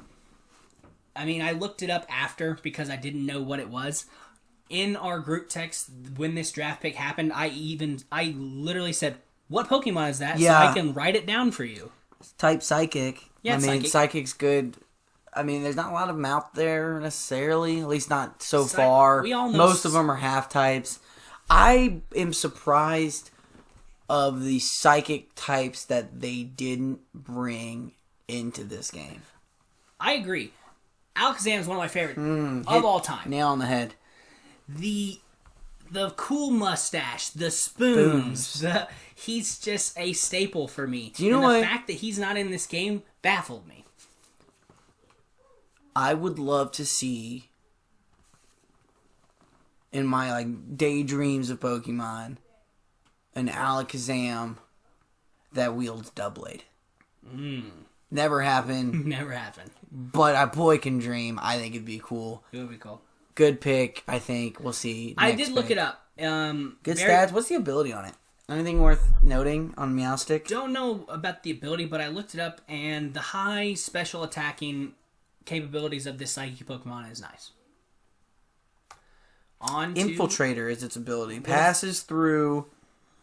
I mean, I looked it up after because I didn't know what it was. In our group text, when this draft pick happened, I literally said, "What Pokemon is that?" Yeah. So I can write it down for you. Type Psychic. Yeah, I mean, Psychic. Psychic's good. I mean, there's not a lot of them out there necessarily. At least not so far. We all know most of them are half types. I am surprised of the Psychic types that they didn't bring into this game. I agree. Alakazam is one of my favorite of all time. Nail on the head. The cool mustache, the spoons, he's just a staple for me. Do you know and what? The fact that he's not in this game baffled me. I would love to see, in my daydreams of Pokemon, an Alakazam that wields Doublade. Never happened. Never happened. But a boy can dream. I think it'd be cool. It would be cool. Good pick. I think we'll see. I did look it up. Good stats. What's the ability on it? Anything worth noting on Meowstic? Don't know about the ability, but I looked it up, and the high special attacking capabilities of this Psychic Pokemon is nice. Infiltrator is its ability. Passes through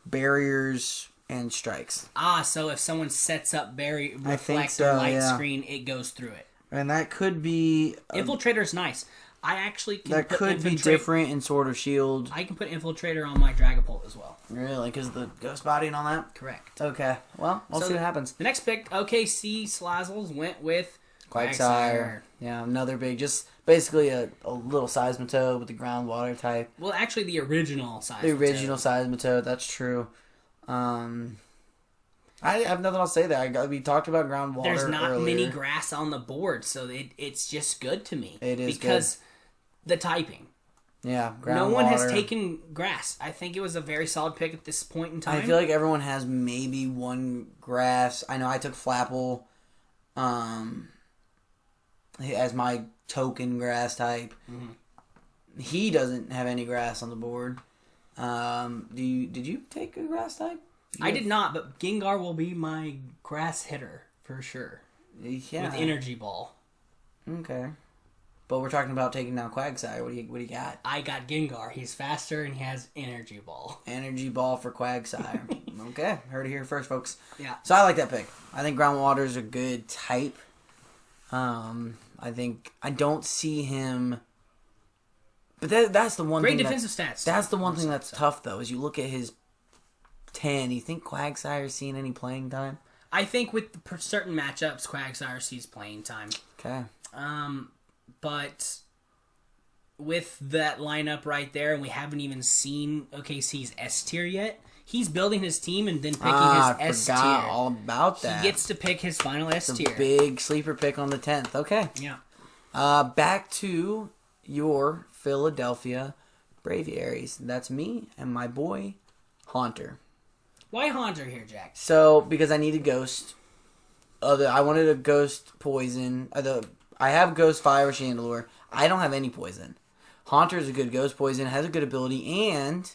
barriers and strikes. So if someone sets up reflector so, light yeah. screen, it goes through it. And that could be... Infiltrator is nice. I actually can That put could be different in Sword of Shield. I can put Infiltrator on my Dragapult as well. Really? Because the Ghost Body and all that? Correct. Okay. Well, we'll see what happens. The next pick, OKC Salazzles, went with Quagsire. Yeah, another big, just basically a little Seismitoad with the groundwater type. Well, actually, the original Seismitoad. The original Seismitoad, that's true. I have nothing else to say there. We talked about groundwater There's not earlier. many grass on the board, so it's just good to me. It is because the typing. Yeah, groundwater. No one has taken grass. I think it was a very solid pick at this point in time. I feel like everyone has maybe one grass. I know I took Flapple as my token grass type. Mm-hmm. He doesn't have any grass on the board. Did you take a grass type? I did not, but Gengar will be my grass hitter for sure. Yeah. With Energy Ball. Okay. But we're talking about taking down Quagsire. What do you got? I got Gengar. He's faster and he has Energy Ball. Energy Ball for Quagsire. Okay. Heard it here first, folks. Yeah. So I like that pick. I think Groundwater is a good type. I don't see him... But that's the one Great thing... defensive stats. That's the one thing that's tough, though, is you look at his 10. You think Quagsire's seeing any playing time? I think with certain matchups, Quagsire sees playing time. Okay. But with that lineup right there, and we haven't even seen OKC's S tier yet, he's building his team and then picking his S tier. I forgot all about that. He gets to pick his final S tier. Big sleeper pick on the 10th. Okay. Yeah. Back to your Philadelphia Braviaries. That's me and my boy, Haunter. Why Haunter here, Jack? So, because I needed Ghost. I wanted a Ghost Poison. I have Ghost Fire Chandelure. I don't have any poison. Haunter is a good Ghost Poison, has a good ability, and...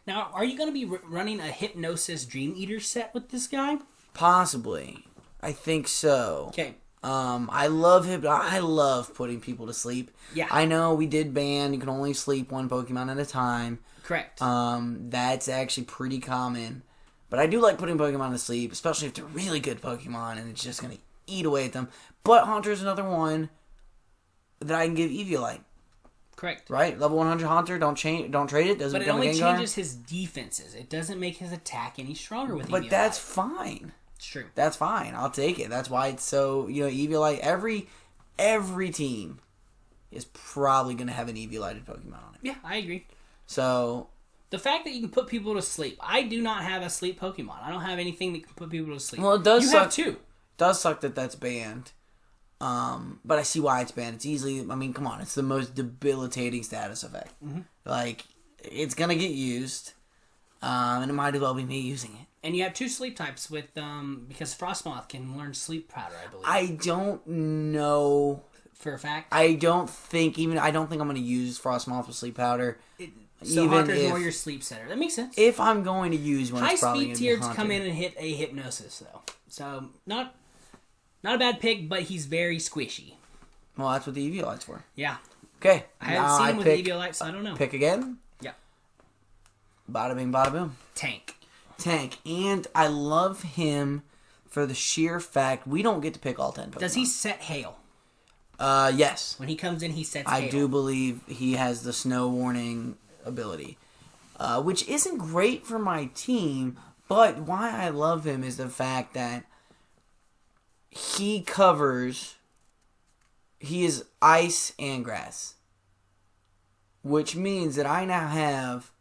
Now, are you going to be running a Hypnosis Dream Eater set with this guy? Possibly. I think so. Okay. I love putting people to sleep. Yeah. I know we did ban, you can only sleep one Pokemon at a time. Correct. That's actually pretty common. But I do like putting Pokemon to sleep, especially if they're really good Pokemon and it's just going to eat away at them. But Haunter's another one that I can give Eviolite. Correct. Right? Level 100 Haunter, don't trade it, doesn't but it become a only Gengar. changes his defenses. It doesn't make his attack any stronger with Eviolite. But that's fine. It's true. That's fine. I'll take it. That's why it's so, Eviolite, every team is probably going to have an Eviolited Pokemon on it. Yeah, I agree. So... The fact that you can put people to sleep. I do not have a sleep Pokemon. I don't have anything that can put people to sleep. Well, it does you suck. have two. Does suck that that's banned. But I see why it's banned. It's easily, I mean, come on, it's the most debilitating status effect. Like, it's gonna get used, and it might as well be me using it. And you have 2 sleep types with because Frostmoth can learn sleep powder, I believe. I don't know for a fact. I don't think I'm gonna use Frostmoth with sleep powder. So Haunter's more your sleep setter. That makes sense. If I'm going to use one, it's probably high going speed to be tiered come in and hit a hypnosis though. So not a bad pick, but he's very squishy. Well, that's what the EV light's for. Yeah. Okay. I haven't seen him with the EV light, so I don't know. Pick again. Yeah. Bada bing, bada boom. Tank. And I love him for the sheer fact we don't get to pick all 10 Pokemon. Does he set hail? Yes. When he comes in, he sets hail. I do believe he has the snow warning ability, which isn't great for my team, but why I love him is the fact that he is ice and grass, which means that I now have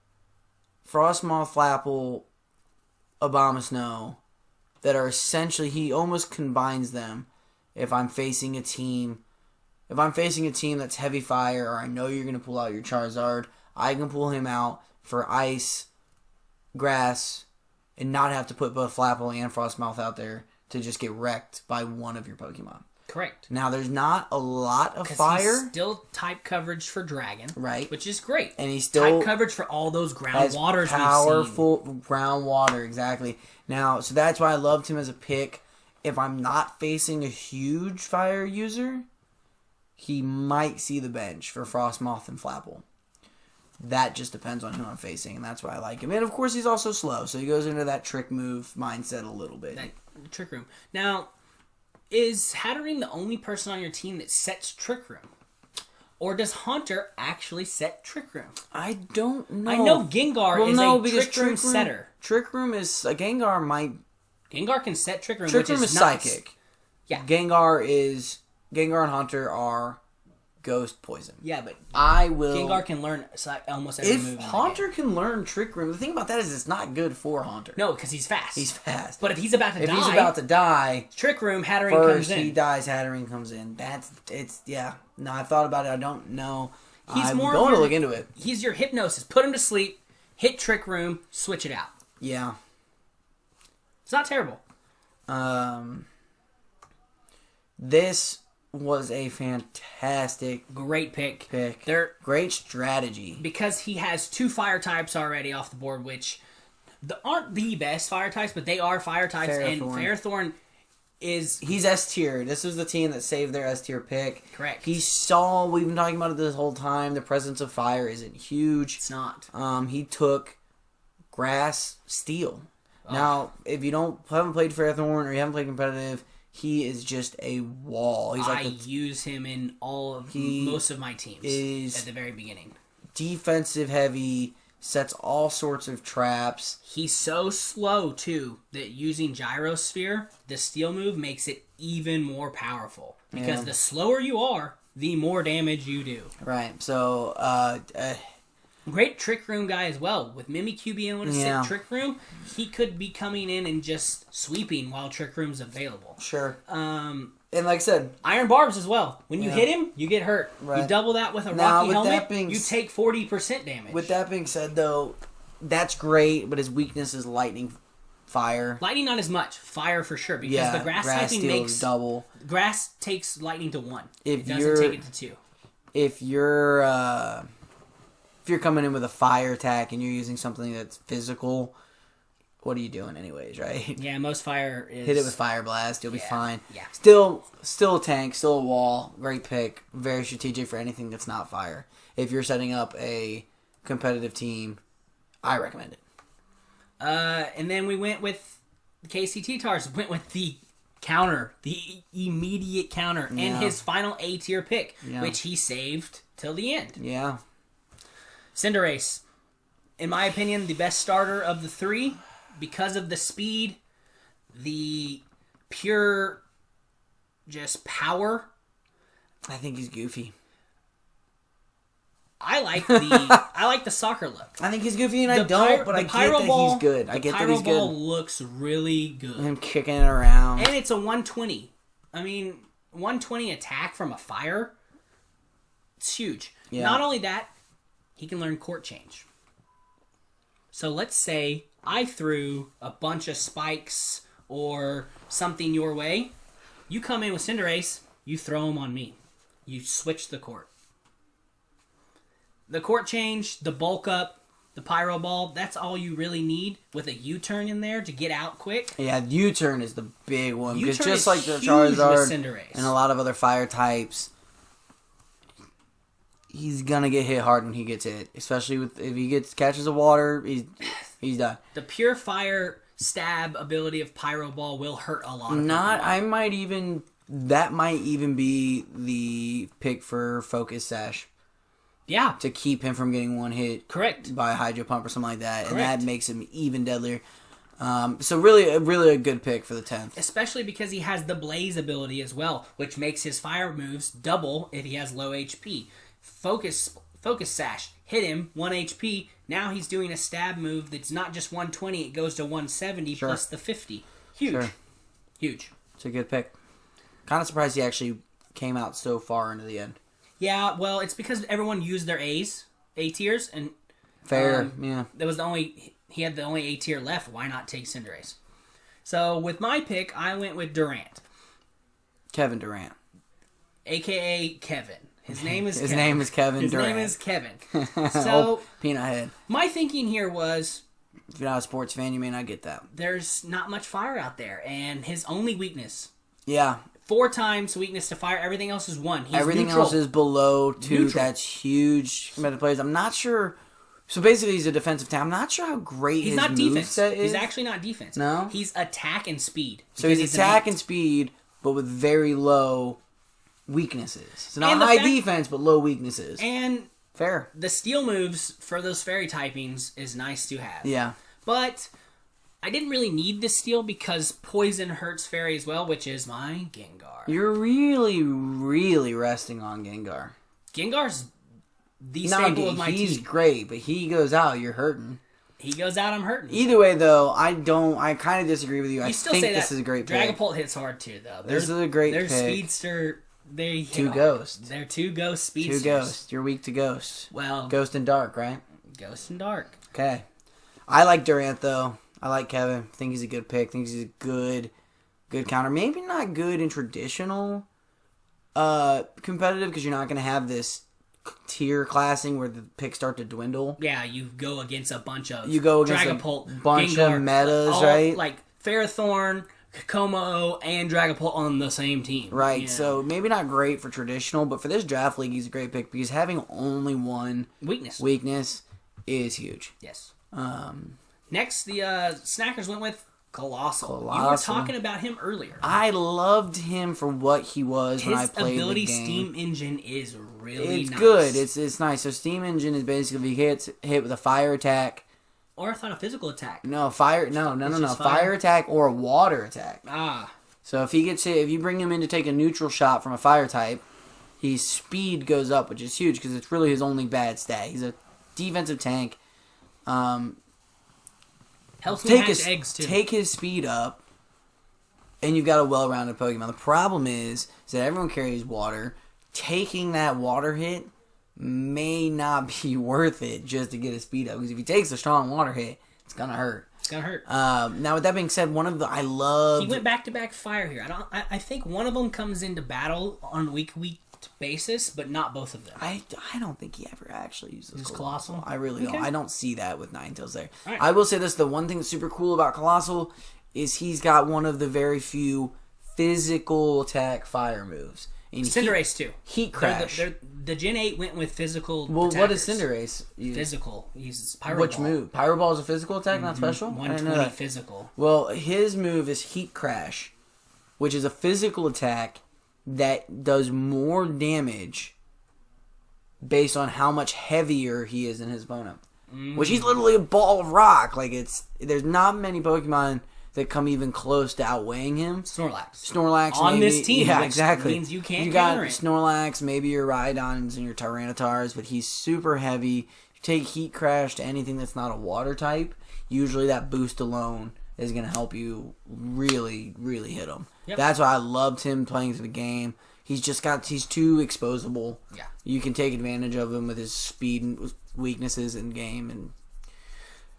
Frostmoth, Flapple, Abomasnow that are essentially, he almost combines them if I'm facing a team. If I'm facing a team that's heavy fire, or I know you're going to pull out your Charizard, I can pull him out for ice, grass, and not have to put both Flapple and Frostmouth out there to just get wrecked by one of your Pokemon. Correct. Now, there's not a lot of fire. He's still type coverage for Dragon. Right. Which is great. And he's still type coverage for all those ground waters powerful ground water, exactly. Now, so that's why I loved him as a pick. If I'm not facing a huge fire user, he might see the bench for Frostmoth and Flapple. That just depends on who I'm facing, and that's why I like him. And, of course, he's also slow, so he goes into that trick move mindset a little bit. That Trick Room. Now, is Hatterene the only person on your team that sets Trick Room? Or does Haunter actually set Trick Room? I don't know. I know Gengar is a Trick Room setter. Trick Room is... Gengar might... Gengar can set Trick Room, Trick Room is psychic. Yeah. Gengar and Haunter are ghost poison. Yeah, but Gengar can learn almost every move. If Haunter can learn Trick Room, the thing about that is it's not good for Haunter. No, because he's fast. He's fast. But if he's about to die, Trick Room, Hatterene comes in. First he dies, Hatterene comes in. Yeah. No, I thought about it. I don't know. I'm going to look into it. He's your hypnosis. Put him to sleep, hit Trick Room, switch it out. Yeah. It's not terrible. This was a fantastic... Great pick. Great strategy. Because he has 2 fire types already off the board, which aren't the best fire types, but they are fire types. And Ferrothorn is... He's S tier. This was the team that saved their S tier pick. Correct. We've been talking about it this whole time, the presence of fire isn't huge. It's not. He took grass, steel. Now, if you haven't played Ferrothorn or you haven't played competitive, he is just a wall. I use him in most of my teams at the very beginning. Defensive heavy, sets all sorts of traps. He's so slow, too, that using Gyrosphere, the steel move, makes it even more powerful. Because the slower you are, the more damage you do. Right, so... Great Trick Room guy as well. With Mimikyu being able to sit Trick Room, he could be coming in and just sweeping while Trick Room's available. Sure. And like I said... Iron Barbs as well. When you hit him, you get hurt. Right. You double that with a Rocky Helmet, you take 40% damage. With that being said, though, that's great, but his weakness is lightning, fire. Lightning not as much. Fire for sure. Because the grass typing makes... double. Grass takes lightning to 1. It doesn't take it to 2. If you're coming in with a fire attack and you're using something that's physical, what are you doing anyways, right? Yeah, most fire is... Hit it with Fire Blast, you'll be fine. Yeah. Still a tank, still a wall. Great pick. Very strategic for anything that's not fire. If you're setting up a competitive team, I recommend it. And then we went with the KCT Tars. Went with the counter. The immediate counter. And his final A-tier pick, which he saved till the end. Yeah. Cinderace, in my opinion, the best starter of the 3 because of the speed, the pure just power. I think he's goofy. I like the soccer look. I think he's goofy and I get that he's good. I get that he's good. Pyro Ball looks really good. Him kicking it around. And it's a 120. I mean, 120 attack from a fire, it's huge. Yeah. Not only that, he can learn court change. So let's say I threw a bunch of spikes or something your way. You come in with Cinderace, you throw them on me. You switch the court. The court change, the bulk up, the Pyro Ball, that's all you really need with a U-turn in there to get out quick. Yeah, U-turn is the big one. Because U-turn just is like the huge Charizard with Cinderace. and a lot of other fire types, he's gonna get hit hard when he gets hit. Especially if he catches a water, he's done. The pure fire stab ability of Pyro Ball will hurt a lot of Pokemon. That might even be the pick for Focus Sash. Yeah. To keep him from getting one hit. Correct. By a Hydro Pump or something like that. Correct. And that makes him even deadlier. So really a good pick for the 10th. Especially because he has the Blaze ability as well, which makes his fire moves double if he has low HP. Focus Sash. Hit him, 1 HP. Now he's doing a stab move that's not just 120, it goes to 170 plus the 50. Huge. Sure. Huge. It's a good pick. Kind of surprised he actually came out so far into the end. Yeah, well, it's because everyone used their A tiers, and Fair, yeah. He had the only A tier left. Why not take Cinderace? So with my pick, I went with Durant. Kevin Durant. AKA Kevin. His name is His Kevin. name is Kevin His Durant. name is Kevin. So, Peanut Head. my thinking here was, If you're not a sports fan, you may not get that. there's not much fire out there, and his only weakness, Yeah. 4 times weakness to fire, everything else is 1. He's Everything neutral. else is below 2. Neutral. That's huge competitive players. I'm not sure. So basically, he's a defensive tank. I'm not sure how great He's his not defense. moveset is. He's actually not defense. No? He's attack and speed. So because he's an attack eight. and speed, but with very low weaknesses. So not And the high fact- defense, but low weaknesses. And Fair. the steal moves for those fairy typings is nice to have. Yeah. But I didn't really need the steal because poison hurts fairy as well, which is my Gengar. You're really, really resting on Gengar. Gengar's the staple of my he's team. great, but he goes out, you're hurting. He goes out, I'm hurting. Either way, though, I kind of disagree with you. I still think say this that is a great pick. Dragapult hits hard too, though. This is a great Their pick. speedster, they hit 2 hard. Ghosts. They're 2 ghost speedsters. 2 Ghosts. You're weak to Ghost. Well, Ghost and Dark, right? Ghost and Dark. Okay. I like Durant, though. I like Kevin. I think he's a good pick. I think he's a good counter. Maybe not good in traditional competitive because you're not going to have this tier classing where the picks start to dwindle. Yeah, you go against a bunch of Dragapult, a bunch Gengar, of metas, all, right? Like Ferrothorn, Komo, and Dragapult on the same team. Right, you know? so maybe not great for traditional, but for this draft league, he's a great pick because having only one weakness is huge. Yes. Um, Next, the Snackers went with Colossal. You were talking about him earlier. I loved him for what he was when I played His ability the game. Steam Engine is really It's nice. good. It's nice. So Steam Engine is basically if he hit with a fire attack. Or I thought a physical attack. No, fire. No. just Fire attack or a water attack. Ah. So if he gets hit, if you bring him in to take a neutral shot from a fire type, his speed goes up, which is huge because it's really his only bad stat. He's a defensive tank. Helps me hatch eggs, too. Take his speed up, and you've got a well-rounded Pokemon. The problem is that everyone carries water. Taking that water hit may not be worth it just to get his speed up. Because if he takes a strong water hit, it's going to hurt. It's going to hurt. Now, with that being said, I love... He went back-to-back fire here. I think one of them comes into battle on a week-to-week basis, but not both of them. I don't think he ever actually uses Colossal. I really don't. Okay. I don't see that with Ninetales there. Right. I will say this: the one thing that's super cool about Colossal is he's got one of the very few physical attack fire moves. And Cinderace too. Heat Crash. The Gen 8 went with physical. Well, attackers. what does Cinderace use? Physical. He uses Pyro Which Ball. move? Pyro Ball is a physical attack, not special. I didn't know 120 that. physical. Well, his move is Heat Crash, which is a physical attack that does more damage based on how much heavier he is than his opponent. Which he's literally a ball of rock. There's not many Pokemon that come even close to outweighing him. Snorlax on maybe. this team, yeah, which exactly. means you can't You got counter it. Snorlax, maybe your Rhydons and your Tyrannitars, but he's super heavy. You take Heat Crash to anything that's not a water type, usually that boost alone is going to help you really, really hit them. Yep. That's why I loved him playing through the game. He's too exposable. Yeah. You can take advantage of him with his speed and weaknesses in game. And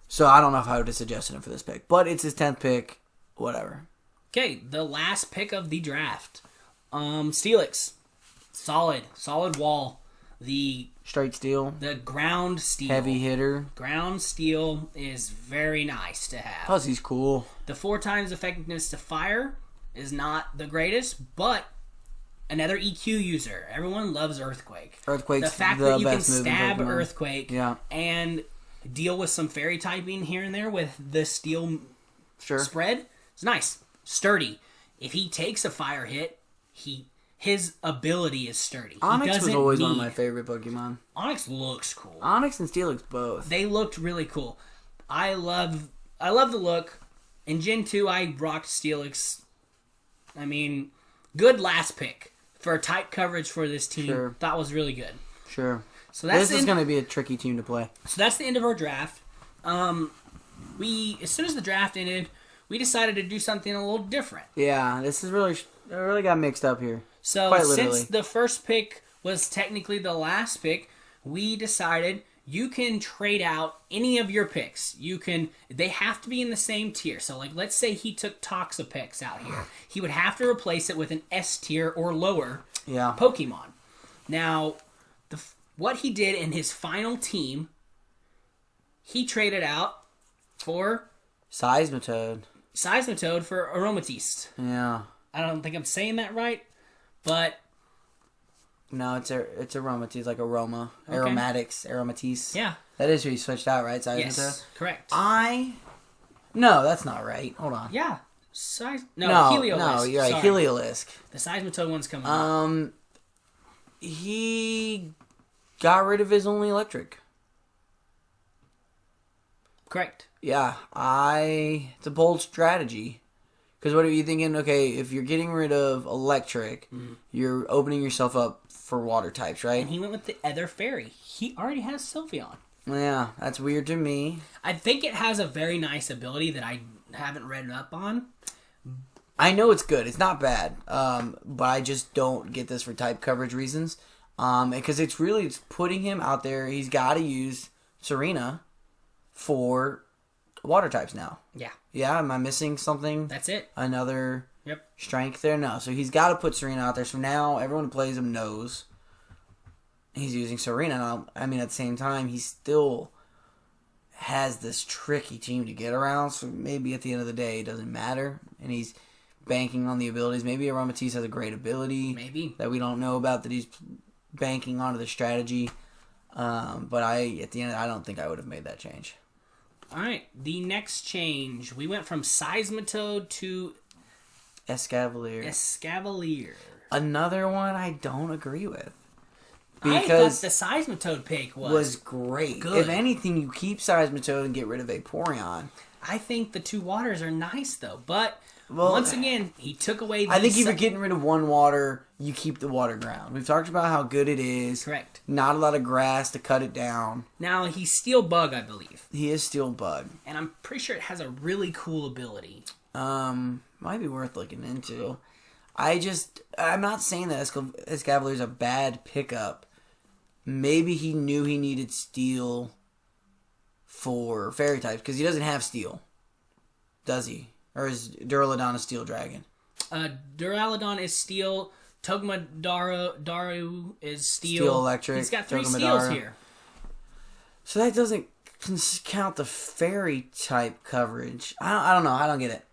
so I don't know if I would have suggested him for this pick. But it's his 10th pick. Whatever. Okay, the last pick of the draft. Steelix. Solid wall. The Straight steel. The ground steel. Heavy hitter. Ground steel is very nice to have. Plus he's cool. The 4 times effectiveness to fire is not the greatest, but another EQ user. Everyone loves Earthquake. Earthquake's the fact the that you can best move in stab Pokemon. Earthquake and deal with some fairy typing here and there with the steel spread is nice. Sturdy. If he takes a fire hit, his ability is sturdy. Onyx was always one of my favorite Pokemon. Onyx looks cool. Onyx and Steelix both. They looked really cool. I love the look. In Gen 2, I rocked Steelix. I mean, good last pick for type coverage for this team. Sure. That was really good. Sure. So that's this is going to be a tricky team to play. So that's the end of our draft. As soon as the draft ended, we decided to do something a little different. Yeah, this is really got mixed up here. So since the first pick was technically the last pick, we decided you can trade out any of your picks. They have to be in the same tier. So like let's say he took Toxapex out here. He would have to replace it with an S tier or lower Pokemon. Now, what he did in his final team, he traded out for Seismitoad for Aromatisse. Yeah. I don't think I'm saying that right, but no, it's Aromatisse, like aroma, okay. Aromatisse. Yeah, that is who you switched out, right? Seismitoad. Yes, correct. No, that's not right. Hold on. Yeah, Heliolisk. No, you're right. Sorry. Heliolisk. The Seismitoad one's coming up. He got rid of his only electric. Correct. Yeah, it's a bold strategy. Because what are you thinking? Okay, if you're getting rid of electric, you're opening yourself up for water types, right? And he went with the Ether Fairy. He already has Sylveon. Yeah, that's weird to me. I think it has a very nice ability that I haven't read up on. I know it's good. It's not bad. But I just don't get this for type coverage reasons. Because it's putting him out there. He's got to use Serena for water types now. Yeah. Yeah, am I missing something? That's it. Another strength there? No. So he's got to put Serena out there. So now everyone who plays him knows he's using Serena. Now, I mean, at the same time, he still has this tricky team to get around. So maybe at the end of the day, it doesn't matter. And he's banking on the abilities. Maybe Aromatisse has a great ability. Maybe. That we don't know about, that he's banking onto the strategy. But at the end, I don't think I would have made that change. All right, the next change. We went from Seismitoad to Escavalier. Another one I don't agree with. Because the Seismitoad pick was great. Good. If anything, you keep Seismitoad and get rid of Vaporeon. I think the 2 waters are nice, though. But once again, he took away the... I think if you're getting rid of 1 water, you keep the water ground. We've talked about how good it is. Correct. Not a lot of grass to cut it down. Now, he's Steel Bug, I believe. He is Steel Bug. And I'm pretty sure it has a really cool ability. Might be worth looking into. I'm not saying that Escavalier is a bad pickup. Maybe he knew he needed Steel for Fairy types, because he doesn't have Steel. Does he? Or is Duraludon a Steel Dragon? Duraludon is Steel. Daru is Steel. Steel Electric. He's got 3 Steels here. So that doesn't count the Fairy type coverage. I don't know. I don't get it.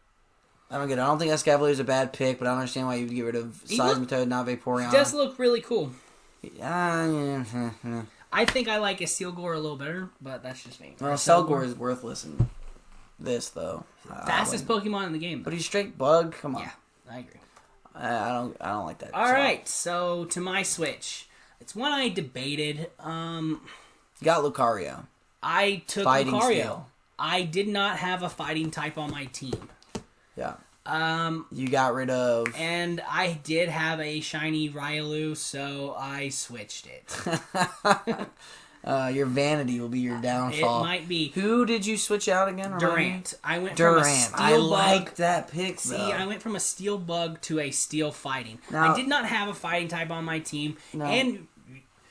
I don't think Escavalier is a bad pick, but I don't understand why you would get rid of Seismitoad, not Vaporeon. He does look really cool. Yeah. I think I like a Steelgore a little better, but that's just me. Well, Selgore is worthless in this, though. Fastest Pokemon in the game, though. But he's straight bug? Come on. Yeah, I agree. I don't like that. All right, so to my Switch. It's one I debated. You got Lucario. I took Fighting Lucario. Steel. I did not have a fighting type on my team. Yeah. You got rid of... And I did have a shiny Riolu, so I switched it. Your vanity will be your downfall. It might be. Who did you switch out again? Durant. I went Durant. from a steel I bug. like that pick, See, though. I went from a steel bug to a steel fighting. Now, I did not have a fighting type on my team, No. and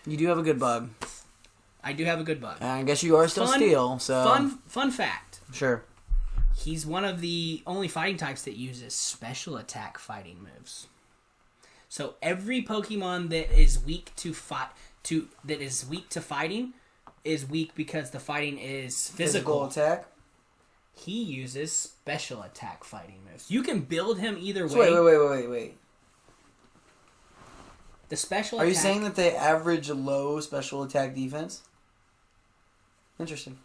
You do have a good bug. I do have a good bug. I guess you are still steel, so... Fun fact. Sure. He's one of the only fighting types that uses special attack fighting moves. So every Pokemon that is weak to fighting is weak because the fighting is physical. attack? He uses special attack fighting moves. You can build him either So way. wait. The special Are attack... you saying that they average low special attack defense? Interesting.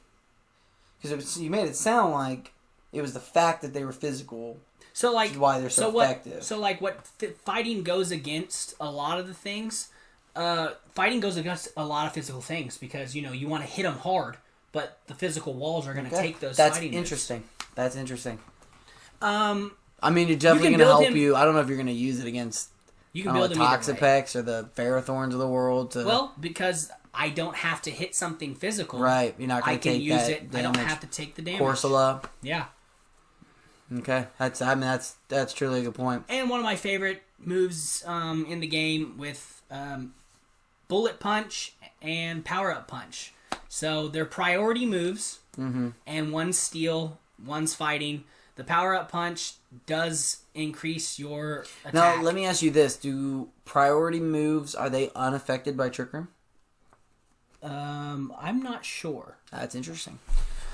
Because you made it sound like it was the fact that they were physical, So like, which is why they're so effective. So like, what fighting goes against a lot of the things. Fighting goes against a lot of physical things because you want to hit them hard, but the physical walls are going to take those. That's fighting interesting. moves. That's interesting. I mean, you're definitely going to help you. I don't know if you're going to use it against You can build them either way. Toxapexes or the Ferrothorns of the world. Well, because I don't have to hit something physical. Right, you're not going to take that damage. I don't have to take the damage. Corsola. Yeah. Okay, that's truly a good point. And one of my favorite moves in the game with Bullet Punch and Power Up Punch. So they're priority moves, and one's steel, one's fighting. The Power Up Punch does increase your attack. Now, let me ask you this. Do priority moves, are they unaffected by Trick Room? I'm not sure. That's interesting.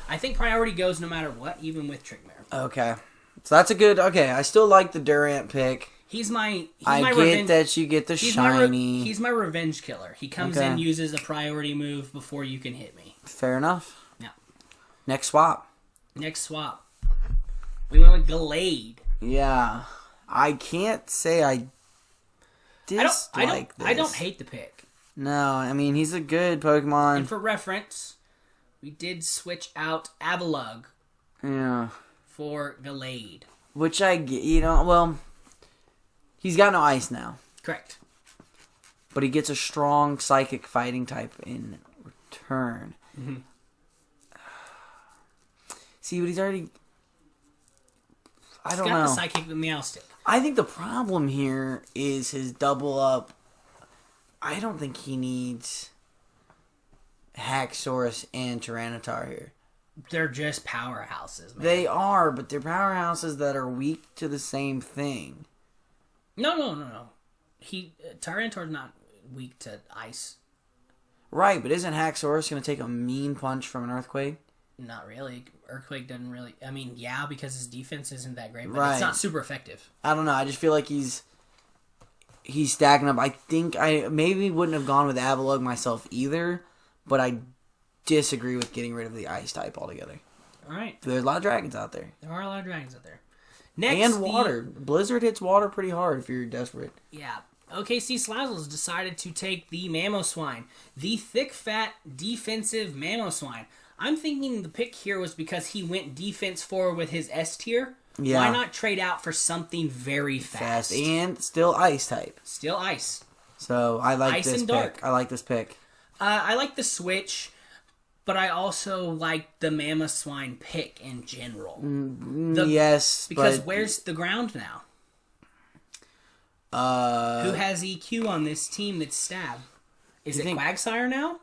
I think priority goes no matter what, even with Trick Mare. Okay. So that's a good... Okay, I still like the Durant pick. I get that you get the shiny. He's my revenge killer. He comes in, uses a priority move before you can hit me. Fair enough. Yeah. Next swap. We went with Gallade. Yeah. I can't say I dislike this. I don't hate the pick. No, I mean, he's a good Pokemon. And for reference, we did switch out Avalugg for Gallade. Which I get, well, he's got no ice now. Correct. But he gets a strong psychic fighting type in return. Mm-hmm. See, but he's already... I don't He's know. got the psychic Meowstic. I think the problem here is his double up. I don't think he needs Haxorus and Tyranitar here. They're just powerhouses, man. They are, but they're powerhouses that are weak to the same thing. No. Tyranitar's not weak to ice. Right, but isn't Haxorus going to take a mean punch from an Earthquake? Not really. Earthquake doesn't really... I mean, yeah, because his defense isn't that great, but Right. it's not super effective. I don't know. I just feel like he's stacking up. I think I maybe wouldn't have gone with Avalugg myself either, but I disagree with getting rid of the ice type altogether. All right. There's a lot of dragons out there. There are a lot of dragons out there. Next, and water. Blizzard hits water pretty hard if you're desperate. Yeah. OKC Salazzles decided to take the Mamoswine. The thick, fat, defensive Mamoswine. I'm thinking the pick here was because he went defense forward with his S tier. Yeah. Why not trade out for something very fast? And still ice type. Still ice. So I like Ice this and pick. dark. I like this pick. I like the switch, but I also like the Mamoswine pick in general. Yes, Because but, where's the ground now? Who has EQ on this team that's stab? Is it Quagsire now?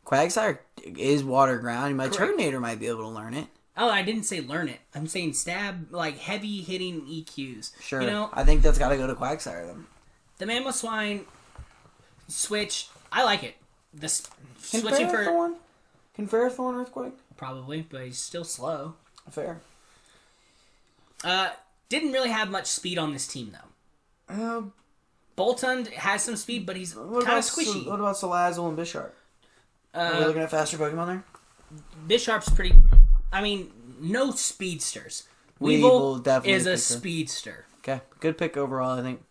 Quagsire is water ground. My Correct. Turtonator might be able to learn it. Oh, I didn't say learn it. I'm saying stab, like heavy hitting EQs. Sure. I think that's got to go to Quagsire then. The Mamoswine switch, I like it. Can Switching for Ferrothorn Earthquake? probably, but he's still slow. Fair. Didn't really have much speed on this team though. Boltund has some speed, but he's kind of squishy. What about Salazzle and Bisharp? Are we looking at faster Pokemon there? Bisharp's pretty. I mean, no speedsters. Weevil Weevil definitely is a picker. speedster. Okay, good pick overall, I think.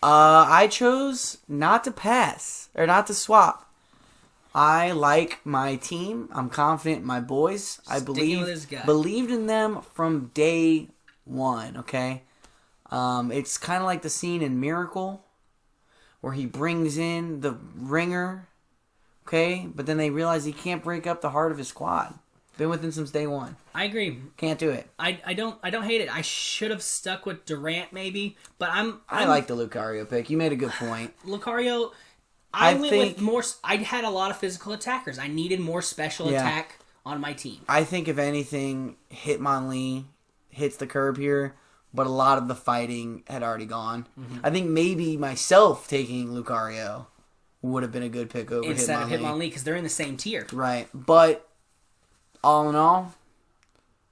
I chose not to pass or not to swap. I like my team. I'm confident in my boys. I Sticking with his gut. believed in them from day one. Okay, it's kind of like the scene in Miracle where he brings in the ringer, Okay, but then they realize he can't break up the heart of his squad. Been with him since day one. I agree. Can't do it. I don't hate it. I should have stuck with Durant maybe, but I like the Lucario pick. You made a good point. Lucario, I went with more. I had a lot of physical attackers. I needed more special attack on my team. I think if anything, Hitmonlee hits the curb here, but a lot of the fighting had already gone. Mm-hmm. I think maybe myself taking Lucario would have been a good pick over instead of Hitmonlee because they're in the same tier. Right, but all in all,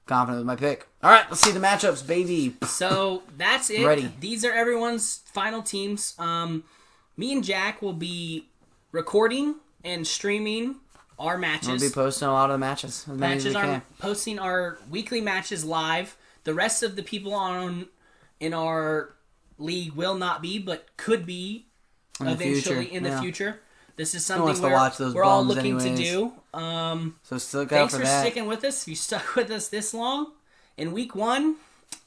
confident with my pick. All right, let's see the matchups, baby. So that's it. Ready. These are everyone's final teams. Me and Jack will be recording and streaming our matches. We'll be posting a lot of the matches. Posting our weekly matches live. The rest of the people in our league will not be, but could be eventually in the future. This is something we're all looking to do. So still look out for that. Thanks for sticking with us. If you stuck with us this long, in week 1,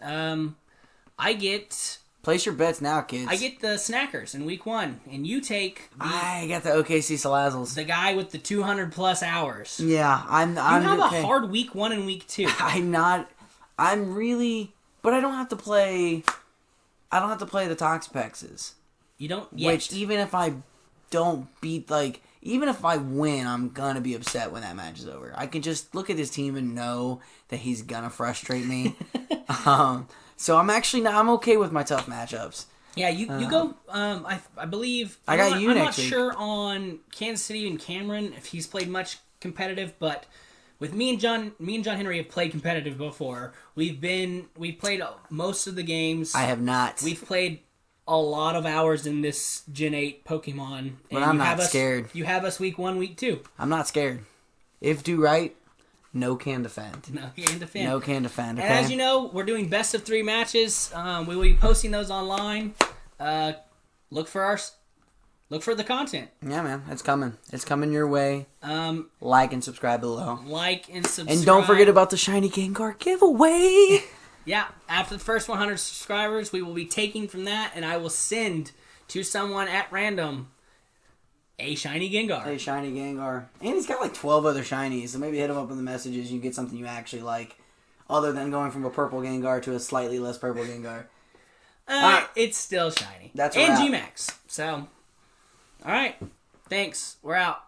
I get... Place your bets now, kids. I get the Snackers in week 1, and you take... I got the OKC Salazzles. The guy with the 200-plus hours. Yeah, I'm you have a hard week 1 and week 2. I'm really... But I don't have to play... I don't have to play the Toxapexes. You don't yet. Which, even if I don't beat, even if I win, I'm gonna be upset when that match is over. I can just look at this team and know that he's gonna frustrate me. So I'm okay with my tough matchups. Yeah, you go. I believe I got you next week. I'm not sure on Kansas City and Cameron if he's played much competitive, but with me and John Henry have played competitive before. We've played most of the games. I have not. We've played a lot of hours in this Gen 8 Pokemon. But I'm not scared. You have us week 1, week 2. I'm not scared. If do right, no can defend. No can defend. No can defend, okay? And as you know, we're doing best of 3 matches. We will be posting those online. Look for the content. Yeah, man. It's coming. It's coming your way. Like and subscribe below. Like and subscribe. And don't forget about the Shiny Gengar giveaway. Yeah, after the first 100 subscribers, we will be taking from that, and I will send to someone at random a Shiny Gengar. A Shiny Gengar. And he's got 12 other Shinies, so maybe hit him up in the messages. You get something you actually like, other than going from a purple Gengar to a slightly less purple Gengar. It's still shiny. That's and GMax. So, all right. Thanks. We're out.